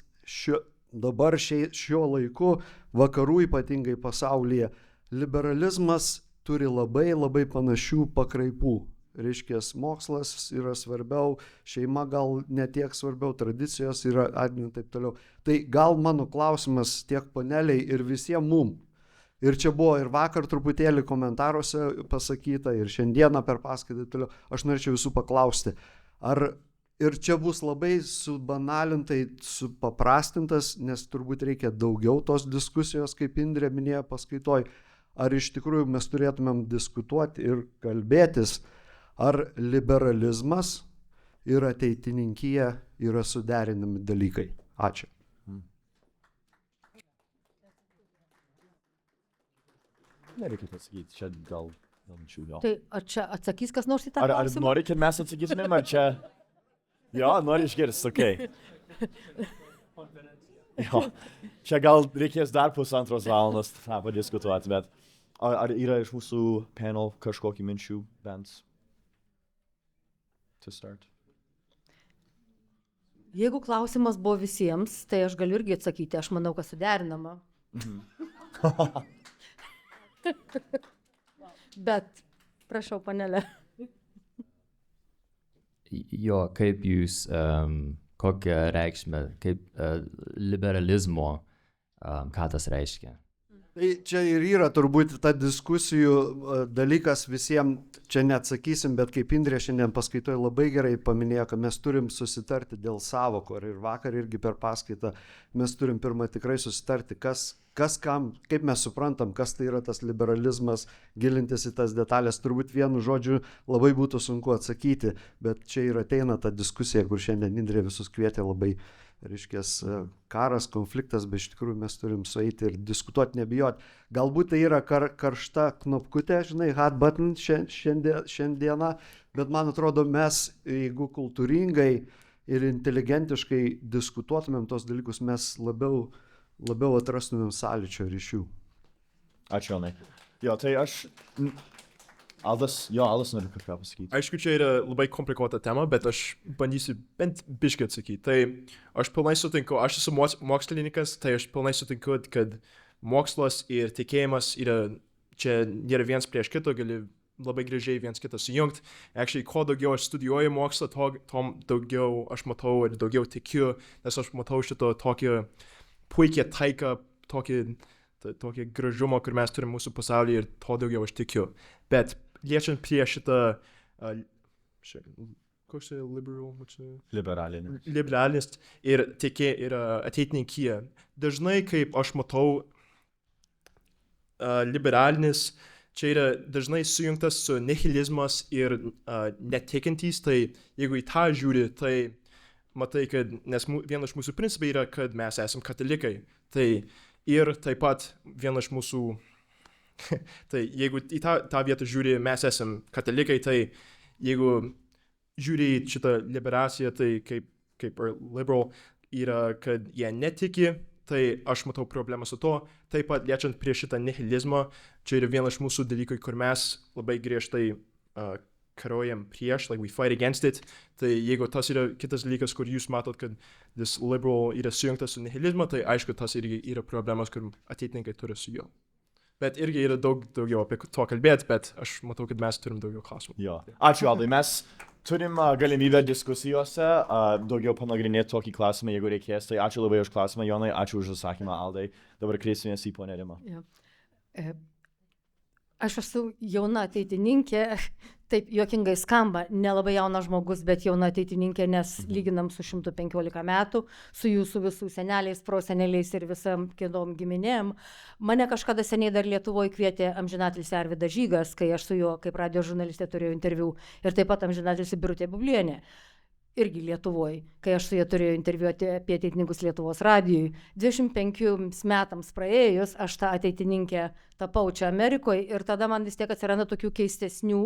dabar šiuo laiku, vakarų ypatingai pasaulyje, liberalizmas turi labai labai panašių pakraipų. Reiškės, mokslas yra svarbiau, šeima gal netiek svarbiau, tradicijos yra ir taip toliau. Tai gal mano klausimas tiek paneliai ir visiems mum. Ir čia buvo ir vakar truputėlį komentaruose pasakyta, ir šiandieną per paskaitą toliau. Aš norėčiau visų paklausti, ar ir čia bus labai subanalintai, supaprastintas, nes turbūt reikia daugiau tos diskusijos, kaip Indrė minėjo paskaitoj, ar iš tikrųjų mes turėtumėm diskutuoti ir kalbėtis, ar liberalizmas ir ateitininkija yra suderinami dalykai. Ačiū. Nereikia pasakyti, čia gal minčių jo. Tai ar čia atsakys kas nors į tą Ar klausimą? nori, kad mes atsakytumėm, ar čia... Jo, nori išgirsti, okei. Jo, čia gal reikės dar 1,5 valandos padiskutuoti, bet ar yra iš mūsų panel kažkokių minčių bent? To start. Jeigu klausimas buvo visiems, tai aš galiu irgi atsakyti, aš manau, kad suderinama. Bet, prašau, panelė. Jo, kaip jūs, kokią reikšmę, kaip liberalizmo, ką tas reiškia? Tai čia ir yra turbūt ta diskusijų dalykas visiems, čia neatsakysim, bet kaip Indrė šiandien paskaitoje labai gerai paminėjo, kad mes turim susitarti dėl sąvokų. Ir vakar irgi per paskaitą mes turim pirmą tikrai susitarti, kas kam, kaip mes suprantam, kas tai yra tas liberalizmas, gilintis į tas detalės. Turbūt vienu žodžiu labai būtų sunku atsakyti, bet čia ir ateina ta diskusija, kur šiandien Indrė visus kvietė labai. Reiškės, karas, konfliktas, bet iš tikrųjų mes turim sueiti ir diskutuoti, nebijoti. Galbūt tai yra karšta knopkutė, žinai, hot button šiandieną, bet man atrodo mes, jeigu kultūringai ir inteligentiškai diskutuotumėm tos dalykus, mes labiau atrastumėm sąlyčio ryšių. Ačiū, Jonai. Jo, tai aš... Aldas nori kažką pasakyti. Aišku, čia yra labai komplikuota tema, bet aš bandysiu bent biškį atsakyti. Tai aš pilnai sutinku, aš esu mokslininkas, tai aš pilnai sutinku, kad mokslas ir tikėjimas yra, čia nėra viens prieš kito, gali labai gražiai viens kitą sujungti. Actually, kuo daugiau aš studijuoju mokslą, tom daugiau aš matau ir daugiau tikiu, nes aš matau šito tokią puikią taiką, tokį gražumą, kur mes turim mūsų pasaulyje ir to daugiau aš tikiu. Bet liečiant prie šitą, koks čia liberalinis ir ateitininkija. Dažnai, kaip aš matau, liberalinis, čia yra dažnai sujungtas su nihilizmas ir netikintys, tai jeigu į tą žiūri, tai matai, kad, nes vienas iš mūsų principai yra, kad mes esam katalikai. Tai ir taip pat vienas iš mūsų, tai jeigu į tą vietą žiūri, mes esam katalikai, tai jeigu žiūri į šitą liberaciją, tai kaip liberal yra, kad jie netiki, tai aš matau problemą su to. Taip pat liečiant prie šitą nihilizmą, čia yra vienas iš mūsų dalykų, kur mes labai griežtai karojam prieš, like we fight against it. Tai jeigu tas yra kitas dalykas, kur jūs matot, kad this liberal yra sujungtas su nihilizmu, tai aišku, tas irgi yra problemas, kur ateitininkai turi su juo. Bet irgi yra daugiau apie to kalbėti, bet aš matau, kad mes turim daugiau klausimų. Jo. Ačiū, Aldai. Mes turim galimybę diskusijose daugiau panagrinėti tokį klausimą, jeigu reikės. Tai ačiū labai už klausimą, Jonai, ačiū už atsakymą, Aldai. Dabar kreisimės į ponę Rimą. Aš esu jauna ateitininkė, taip juokingai skamba, nelabai jaunas žmogus, bet jauna ateitininkė, nes lyginam su 115 metų, su jūsų visų seneliais, proseneliais ir visam kitom giminėm. Mane kažkada seniai dar Lietuvoje kvietė amžinatilsį Arvydas Žygas, kai aš su juo kaip radio žurnalistė turėjau interviu, ir taip pat amžinatilsį Birutė Bublienė. Irgi Lietuvoje, kai aš su jie turėjau interviuoti apie ateitininkus Lietuvos radijui. 25 metams praėjus, aš tą ateitininkę tapau čia Amerikoje ir tada man vis tiek atsiranda tokių keistesnių,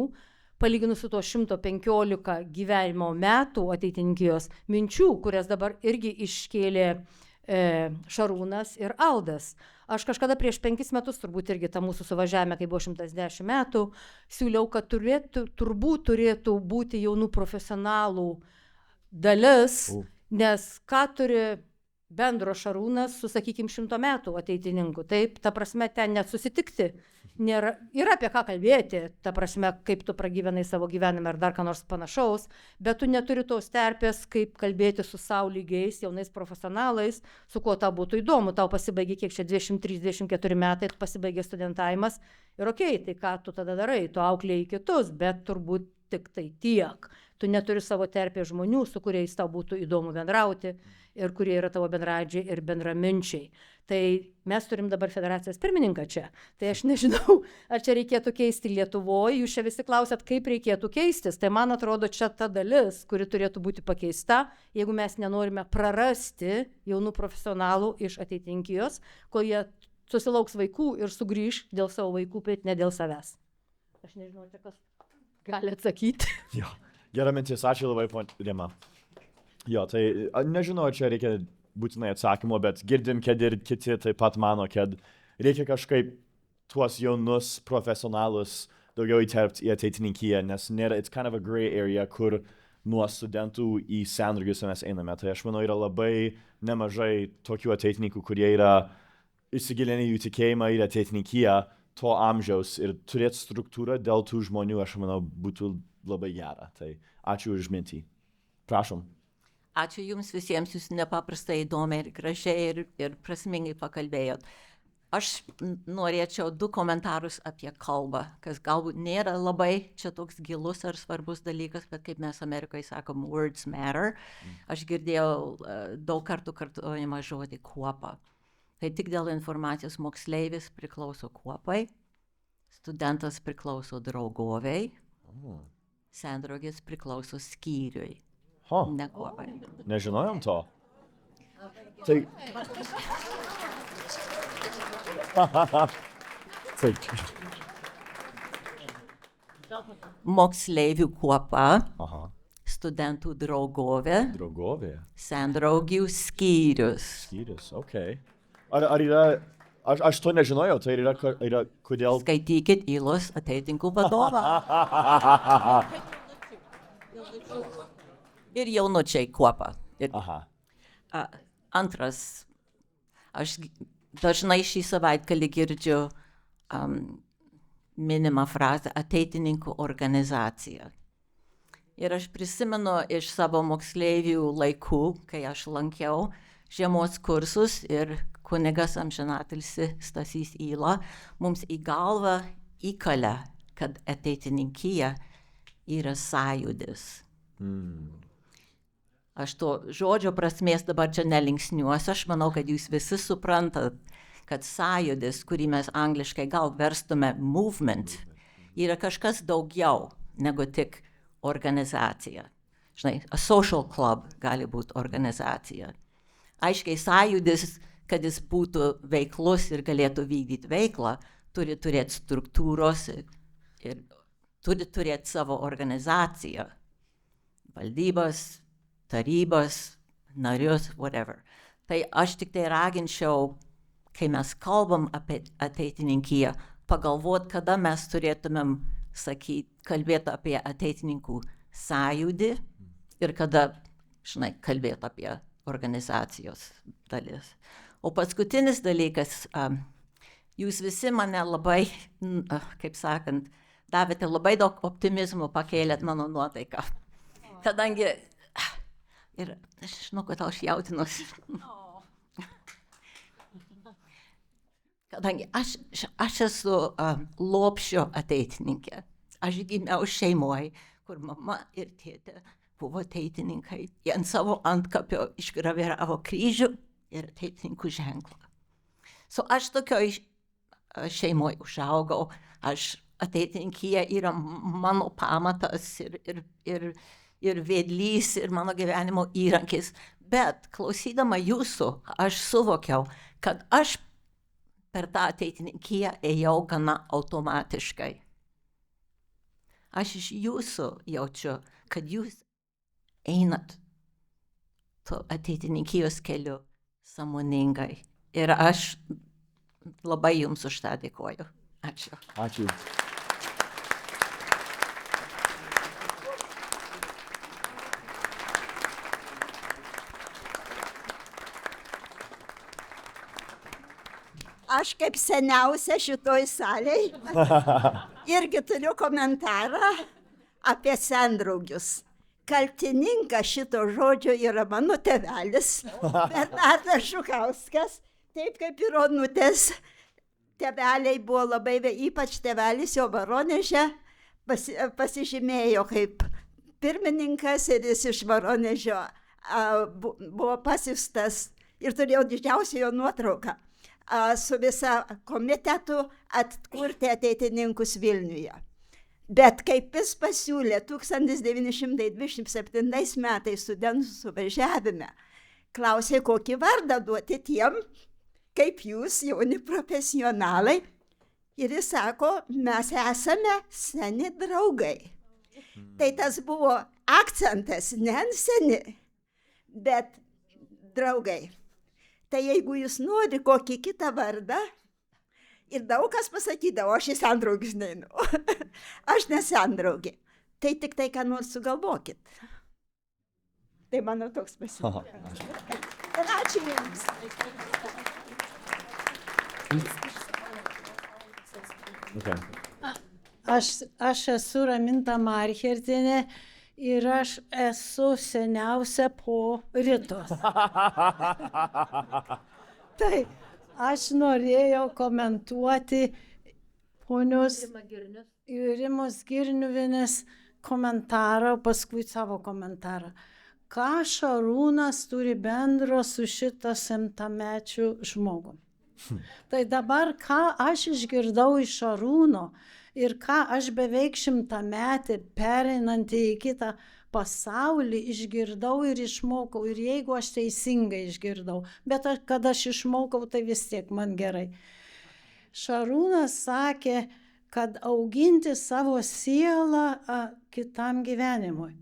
palyginus su to 115 gyvenimo metų ateitininkijos minčių, kurias dabar irgi iškėlė Šarūnas ir Aldas. Aš kažkada prieš 5 metus, turbūt irgi tą mūsų suvažiavimą, kai buvo 110 metų, siūliau, kad turbūt turėtų būti jaunų profesionalų dalis, nes ką turi bendro Šarūnas su, sakykime, 100 metų ateitininku. Taip, ta prasme, ten net susitikti. Yra apie ką kalbėti, ta prasme, kaip tu pragyvenai savo gyvenimą ar dar ką nors panašaus, bet tu neturi tos terpės, kaip kalbėti su sau lygiais, jaunais profesionalais, su kuo tau būtų įdomu. Tau pasibaigė kiek čia 23-24 metai, pasibaigė studentavimas ir okei, tai ką tu tada darai, tu auklėjai kitus, bet turbūt tik tai tiek. Tu neturi savo terpės žmonių, su kuriais tau būtų įdomu bendrauti ir kurie yra tavo bendradžiai ir bendraminčiai. Tai mes turim dabar federacijos pirmininką čia. Tai aš nežinau, ar čia reikėtų keisti Lietuvoje. Jūs čia visi klausėt, kaip reikėtų keistis. Tai man atrodo, čia ta dalis, kuri turėtų būti pakeista, jeigu mes nenorime prarasti jaunų profesionalų iš ateitinkijos, kol jie susilauks vaikų ir sugrįš dėl savo vaikų, bet ne dėl savęs. Aš nežinau, čia kas gali atsakyti. Jo. Gera mintis, ačiū labai, ponė Rima. Jo, tai nežinau, čia reikia būtinai atsakymo, bet girdim, kad ir kiti taip pat mano, kad reikia kažkaip tuos jaunus profesionalus daugiau įterpti į ateitininkiją, nes nėra, it's kind of a gray area, kur nuo studentų į sendragius mes einame. Tai aš manau, yra labai nemažai tokių ateitininkų, kurie yra įsigilinę jų tikėjimą ir ateitininkiją to amžiaus ir turėti struktūrą dėl tų žmonių, aš manau, būtų labai gera. Tai ačiū už mintį. Prašom. Ačiū Jums visiems, Jūs nepaprastai įdomiai ir gražiai ir prasmingai pakalbėjot. Aš norėčiau 2 komentarus apie kalbą, kas galbūt nėra labai čia toks gilus ar svarbus dalykas, bet kaip mes Amerikoje sakom, words matter. Aš girdėjau daug kartų kartojamą žodį kuopa. Tai tik dėl informacijos moksleivis priklauso kuopai, studentas priklauso draugoviai, sendraugis priklauso skyriui. Ne kuopai. Nežinojom to. Tai... Moksleivių kuopa, studentų draugovė, sendraugių skyrius. Skyrius, okei. Ar yra... Aš to nežinojau, tai yra kodėl... Skaitykit Ylos ateitininkų vadovą. Ir jaunučiai kuopa. Antras, aš dažnai šį savaitgalį girdžiu minimą frazę ateitininkų organizacija. Ir aš prisimenu iš savo moksleivių laikų, kai aš lankiau žiemos kursus ir kunigas amžinatilsį Stasys Yla mums į galvą įkalė, kad ateitininkija yra sąjūdis. Aš to žodžio prasmės dabar čia nelinksniuosiu, aš manau, kad jūs visi suprantat, kad sąjūdis, kurį mes angliškai gal verstume movement, yra kažkas daugiau negu tik organizacija. žinai, a social club gali būti organizacija. Aiškiai sąjūdis, kad jis būtų veiklus ir galėtų vykdyti veiklą, turi turėti struktūros ir turi turėti savo organizaciją. Valdybas, tarybas, narius, whatever. Tai aš tik tai raginčiau, kai mes kalbam apie ateitininkiją, pagalvot, kada mes turėtumėm kalbėti apie ateitininkų sąjūdį ir kada, žinai, kalbėti apie organizacijos dalis. O paskutinis dalykas, jūs visi mane labai, kaip sakant, davėte labai daug optimizmo, pakėlėt mano nuotaiką. Kadangi, ir aš žinau, kad aš jautinuosi. Kadangi aš esu Lopšio ateitininkė. Aš gimiau šeimoje, kur mama ir tėtė buvo ateitininkai. Jie ant savo antkapio išgraviravo kryžių ir ateitininkų ženklą. Aš tokioj šeimoje užaugau, ateitininkija yra mano pamatas ir vedlys ir mano gyvenimo įrankis. Bet klausydama jūsų, aš suvokiau, kad aš per tą ateitininkiją ėjau gana automatiškai. Aš iš jūsų jaučiu, kad jūs einat to ateitininkijos keliu sąmoningai. Ir aš labai jums už tą dėkoju. Ačiū. Ačiū. Aš kaip seniausia šitoj salėj irgi turiu komentarą apie sendraugius. Kaltininkas šito žodžio yra mano tėvelis, Bernardas Žukauskas, taip kaip ir Onutės. Tėveliai buvo labai, ypač tėvelis jo Voroneže pasižymėjo kaip pirmininkas ir jis iš Voronežio buvo pasiųstas ir turėjau didžiausią jo nuotrauką su visa komitetu atkurti ateitininkus Vilniuje. Bet kaip jis pasiūlė 1927 metais studentų suvažiavime, klausė, kokį vardą duoti tiem, kaip jūs, jauni profesionalai. Ir jis sako, mes esame seni draugai. Tai tas buvo akcentas, ne seni, bet draugai. Tai jeigu jūs nori kokį kitą vardą, ir daug kas pasakydavo, aš į sendraugius neinu. Aš ne sendraugė. Tai tik tai, ką nors sugalvokit. Tai mano toks pasiūlymas. Ir ačiū jums. Aš esu Raminta Marchertienė ir aš esu seniausia po Ritos. Tai aš norėjau komentuoti ponios Rimos Girniuvienės komentarą, paskui savo komentarą. Ką Šarūnas turi bendro su šitą 100-mečiu žmogum? Tai dabar, ką aš išgirdau iš Šarūno ir ką aš beveik 100-metį pereinantį į kitą pasaulį išgirdau ir išmokau. Ir jeigu aš teisingai išgirdau, bet kad aš išmokau, tai vis tiek man gerai. Šarūnas sakė, kad auginti savo sielą kitam gyvenimui.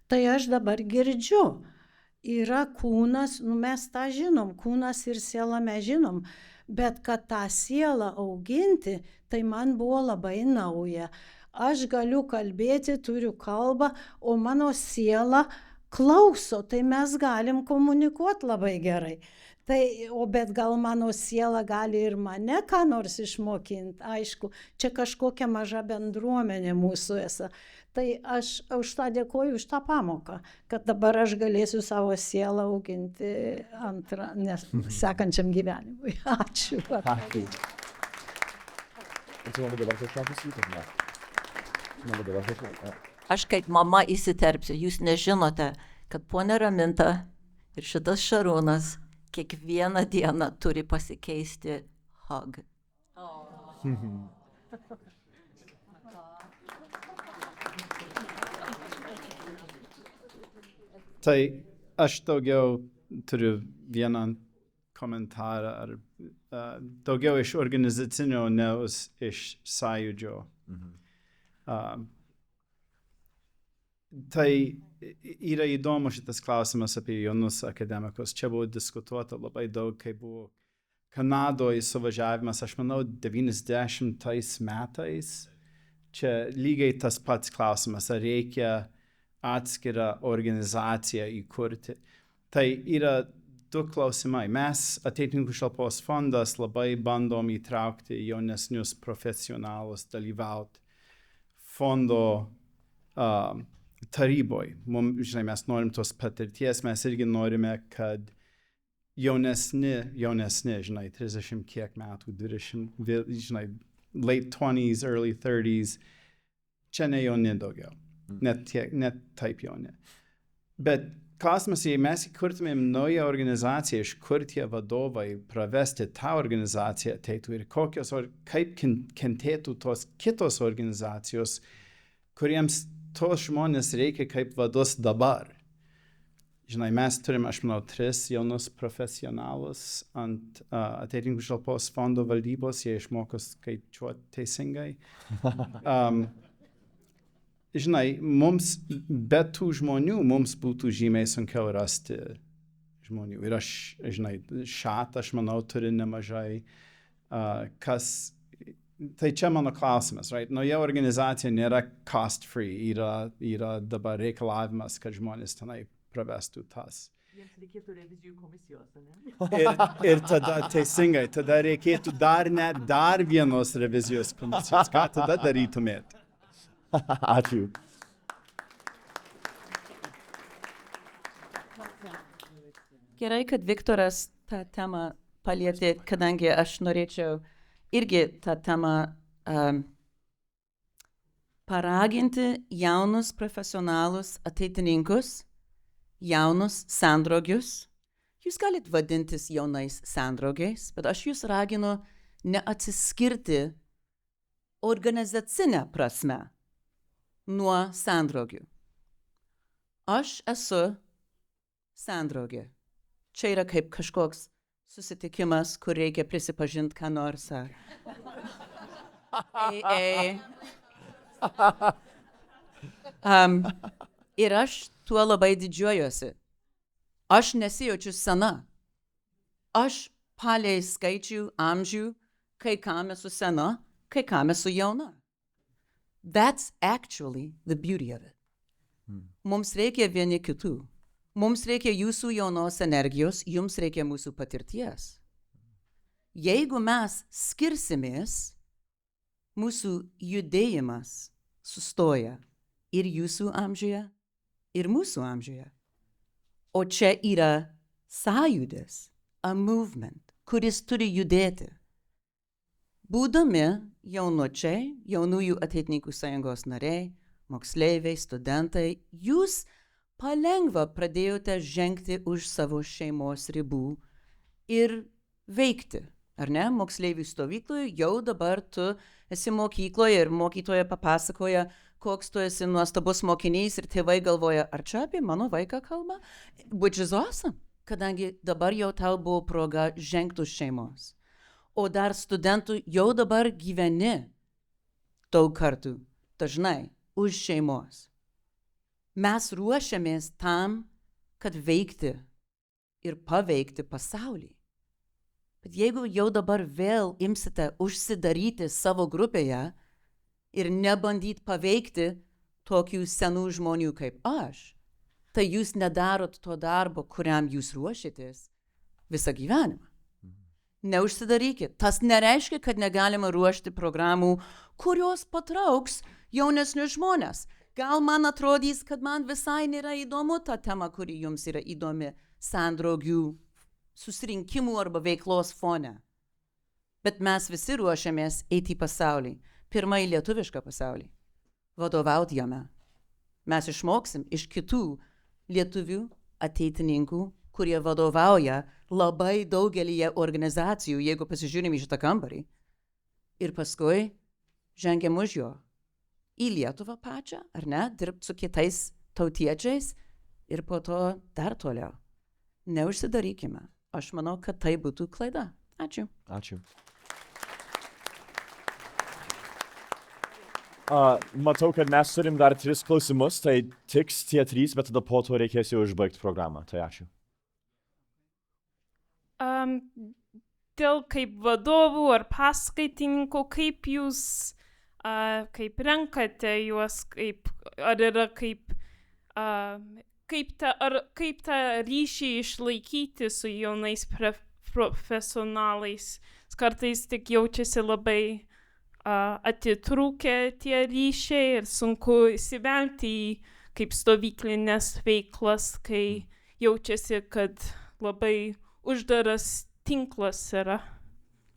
Tai aš dabar girdžiu. Yra kūnas, mes tą žinom, kūnas ir siela mes žinom, bet kad tą sielą auginti, tai man buvo labai nauja. Aš galiu kalbėti, turiu kalbą, o mano siela klauso, tai mes galim komunikuoti labai gerai. Bet gal mano siela gali ir mane ką nors išmokinti, aišku, čia kažkokia maža bendruomenė mūsų esa. Tai aš už tą dėkoju, už tą pamoką, kad dabar aš galėsiu savo sielą auginti sekančiam gyvenimui. Ačiū. Ačiū. Aš kaip mama įsiterpsiu, jūs nežinote, kad ponia Raminta ir šitas Šarūnas kiekvieną dieną turi pasikeisti hug. Tai aš daugiau turiu vieną komentarą, ar daugiau iš organizacinio, ne iš sąjūdžio. Tai yra įdomu šitas klausimas apie jaunus akademikus. Čia buvo diskutuota labai daug, kai buvo Kanadoje suvažiavimas, aš manau, 90 metais. Čia lygiai tas pats klausimas, ar reikia atskirą organizaciją įkurti. Tai yra du klausimai. Mes, Ateitininkų šalpos fondas, labai bandom įtraukti jaunesnius profesionalus dalyvauti fondo taryboje. Žinai, mes norim tos patirties, mes irgi norime, kad jaunesni, žinai, 30 kiek metų, 20, žinai, late 20s, early 30s, čia ne jauni daugiau, net taip jauni. Bet klausimas, jei mes įkurtumėm naują organizaciją, iš kur tie vadovai pravesti tą organizaciją ateitų ir kaip kentėtų tos kitos organizacijos, kuriems tos žmonės reikia kaip vadus dabar. Žinai, mes turim, aš manau, 3 jaunus profesionalus ant Ateitininkų šalpos fondo valdybos, jie išmoko skaičiuoti teisingai. Žinai, mums, be tų žmonių, mums būtų žymiai sunkiau rasti žmonių. Ir aš, žinai, aš manau, turi nemažai, tai čia mano klausimas, right? Nauja organizacija nėra cost free, yra dabar reikalavimas, kad žmonės tenai pravestų tas. Jiems reikėtų revizijų komisijos, ne? Ir tada teisingai, tada reikėtų dar vienos revizijos komisijos. Ką tada darytumėt? Ačiū. Gerai, kad Viktoras tą temą palietė, kadangi aš norėčiau irgi tą temą paraginti jaunus profesionalus ateitininkus, jaunus sandrogius. Jūs galit vadintis jaunais sandrogiais, bet aš jūs raginu neatsiskirti organizacinę prasme nuo sandrogių. Aš esu sandrogė. Čia yra kaip kažkoks susitikimas, kur reikia prisipažinti, ką nors. Ir aš tuo labai didžiuojuosi. Aš nesijaučiu sena. Aš palei skaičių, amžių, kai kam esu sena, kai kam esu jauna. That's actually the beauty of it. Mums reikia vieni kitų. Mums reikia jūsų jaunos energijos, jums reikia mūsų patirties. Jeigu mes skirsimės, mūsų judėjimas sustoja ir jūsų amžiuje, ir mūsų amžiuje. O čia yra sąjūdis, a movement, kuris turi judėti. Būdami jaunučiai, jaunųjų ateitininkų sąjungos nariai, moksleiviai, studentai, jūs palengva pradėjote žengti už savo šeimos ribų ir veikti. Ar ne? Moksleivių stovykloje jau dabar tu esi mokykloje ir mokytoja papasakoja, koks tu esi nuostabus mokinys ir tėvai galvoja, ar čia apie mano vaiką kalba? Which is awesome, kadangi dabar jau tau buvo proga žengti už šeimos. O dar studentų jau dabar gyveni daug kartų, dažnai, už šeimos. Mes ruošiamės tam, kad veikti ir paveikti pasaulį. Bet jeigu jau dabar vėl imsite užsidaryti savo grupėje ir nebandyti paveikti tokių senų žmonių kaip aš, tai jūs nedarot to darbo, kuriam jūs ruošitės visą gyvenimą. Neužsidarykit. Tas nereiškia, kad negalima ruošti programų, kurios patrauks jaunesnius žmonės. Gal man atrodys, kad man visai nėra įdomu ta tema, kuri jums yra įdomi sandrogių susirinkimų arba veiklos fone. Bet mes visi ruošiamės eiti į pasaulį, pirmąjį lietuvišką pasaulį, vadovauti jame. Mes išmoksim iš kitų lietuvių ateitininkų, kurie vadovauja labai daugelyje organizacijų, jeigu pasižiūrim į šitą kambarį. Ir paskui žengiam už jo. Į Lietuvą pačią, ar ne, dirbti su kitais tautiečiais ir po to dar toliau. Neužsidarykime. Aš manau, kad tai būtų klaida. Ačiū. Ačiū. Matau, kad mes turim dar 3 klausimus, tai tiks tie 3, bet tada po to reikės jau užbaigti programą. Tai ačiū. Dėl kaip vadovų ar paskaitininkų, kaip jūs kaip renkate juos, ar yra kaip tą ryšį išlaikyti su jaunais profesionalais. Kartais tik jaučiasi labai atitrūkę tie ryšiai ir sunku įsivelti į kaip stovyklinės veiklas, kai jaučiasi, kad labai uždaras tinklas yra.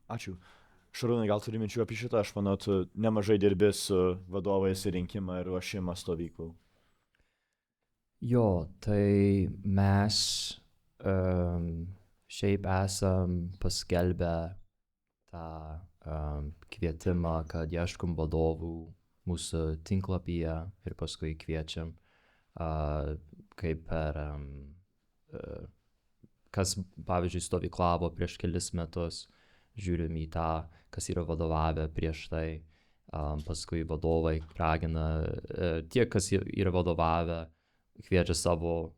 Ačiū. Šarūnai, gal turi minčių apie šitą? Aš manau, tu nemažai dirbi su vadovais ir rinkimą ir ruošimą stovyklų. Jo, tai mes šiaip esam paskelbę tą kvietimą, kad ieškom vadovų mūsų tinklapyje ir paskui kviečiam, kaip per, kas, pavyzdžiui, stovyklavo prieš kelis metus, žiūrim į tą, kas yra vadovavę prieš tai, paskui vadovai ragina, tie, kas yra vadovavę, kviečia savo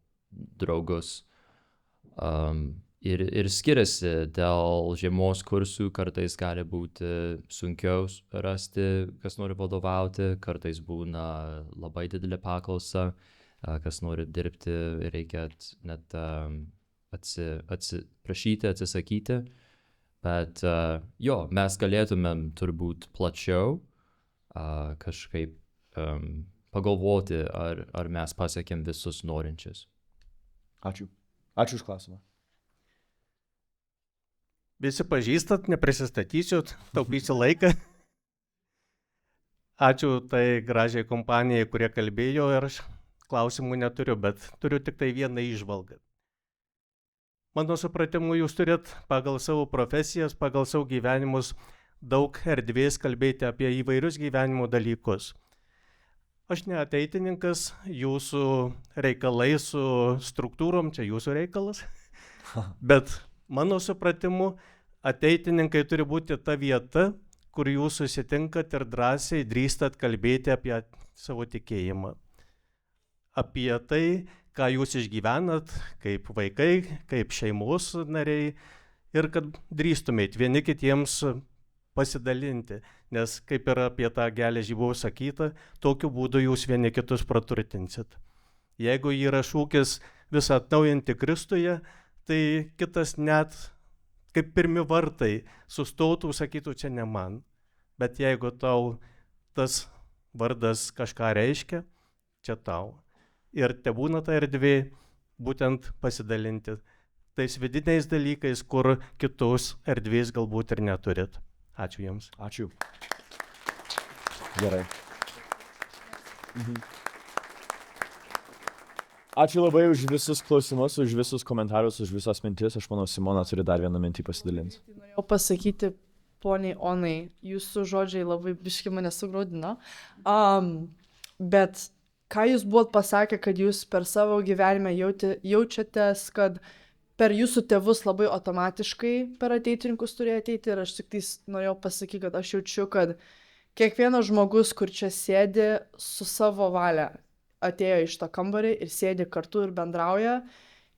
draugus. Ir skiriasi dėl žiemos kursų, kartais gali būti sunkiau rasti, kas nori vadovauti, kartais būna labai didelė paklausa, kas nori dirbti, reikia net atsiprašyti, atsisakyti. Bet jo, mes galėtumėm turbūt plačiau kažkaip pagalvoti, ar mes pasiekėm visus norinčius. Ačiū. Ačiū už klausimą. Visi pažįstat, neprisistatysiu, taupysiu laiką. Ačiū tai gražiai kompanijai, kurie kalbėjo ir aš klausimų neturiu, bet turiu tik tai vieną įžvalgą. Mano supratimu, jūs turit pagal savo profesijas, pagal savo gyvenimus daug erdvės kalbėti apie įvairius gyvenimo dalykus. Aš ne ateitininkas, jūsų reikalai su struktūrom, čia jūsų reikalas, bet mano supratimu, ateitininkai turi būti ta vieta, kur jūs susitinkat ir drąsiai drįstat kalbėti apie savo tikėjimą. Apie tai, ką jūs išgyvenat, kaip vaikai, kaip šeimos nariai ir kad drįstumėt vieni kitiems pasidalinti, nes kaip ir apie tą geležį buvo sakyta, tokiu būdu jūs vieni kitus praturtinsit. Jeigu yra šūkis visą atnaujinti Kristuje, tai kitas net kaip pirmi vartai sustotų, sakytų, čia ne man. Bet jeigu tau tas vardas kažką reiškia, čia tau. Ir tebūna ta erdvė būtent pasidalinti tais vidiniais dalykais, kur kitos erdvės galbūt ir neturit. Ačiū Jums. Ačiū. Gerai. Ačiū labai už visus klausimus, už visus komentarus, už visas mintis. Aš manau, Simona turi dar vieną mintį pasidalinti. Norėjau pasakyti, poniai Onai, jūsų žodžiai labai biški mane sugraudino. Bet ką jūs buvot pasakę, kad jūs per savo gyvenimą jaučiatės, kad per jūsų tėvus labai automatiškai per ateitininkus turėjo ateiti. Ir aš tik norėjau pasakyti, kad aš jaučiu, kad kiekvienas žmogus, kur čia sėdi, su savo valia atėjo iš to kambarį ir sėdi kartu ir bendrauja.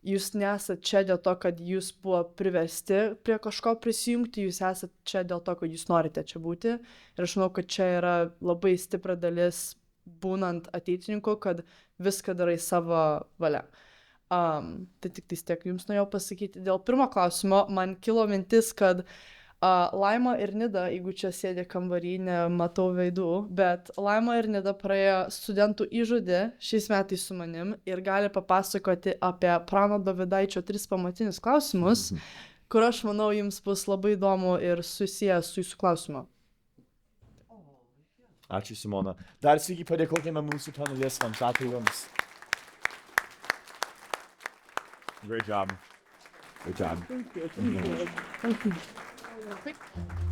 Jūs nesat čia dėl to, kad jūs buvo priversti prie kažko prisijungti, jūs esat čia dėl to, kad jūs norite čia būti. Ir aš manau, kad čia yra labai stipra dalis būnant ateitininku, kad viską darai savo valia. Tai tik tiek jums norėjau pasakyti. Dėl pirmo klausimo man kilo mintis, kad Laima ir Nida, jeigu čia sėdė kambarį, nematau veidų, bet Laima ir Nida praėjo studentų įžūdį šiais metais su manim ir gali papasakoti apie Prano Dovydaičio 3 pamatinius klausimus, kur aš manau jums bus labai įdomu ir susijęs su jūsų klausimu. Ačiū, Simona. Dar sykį padėkokime mūsų panelistams. Ačiū Jums. Great job. Good job. Thank you. Thank you. Thank you.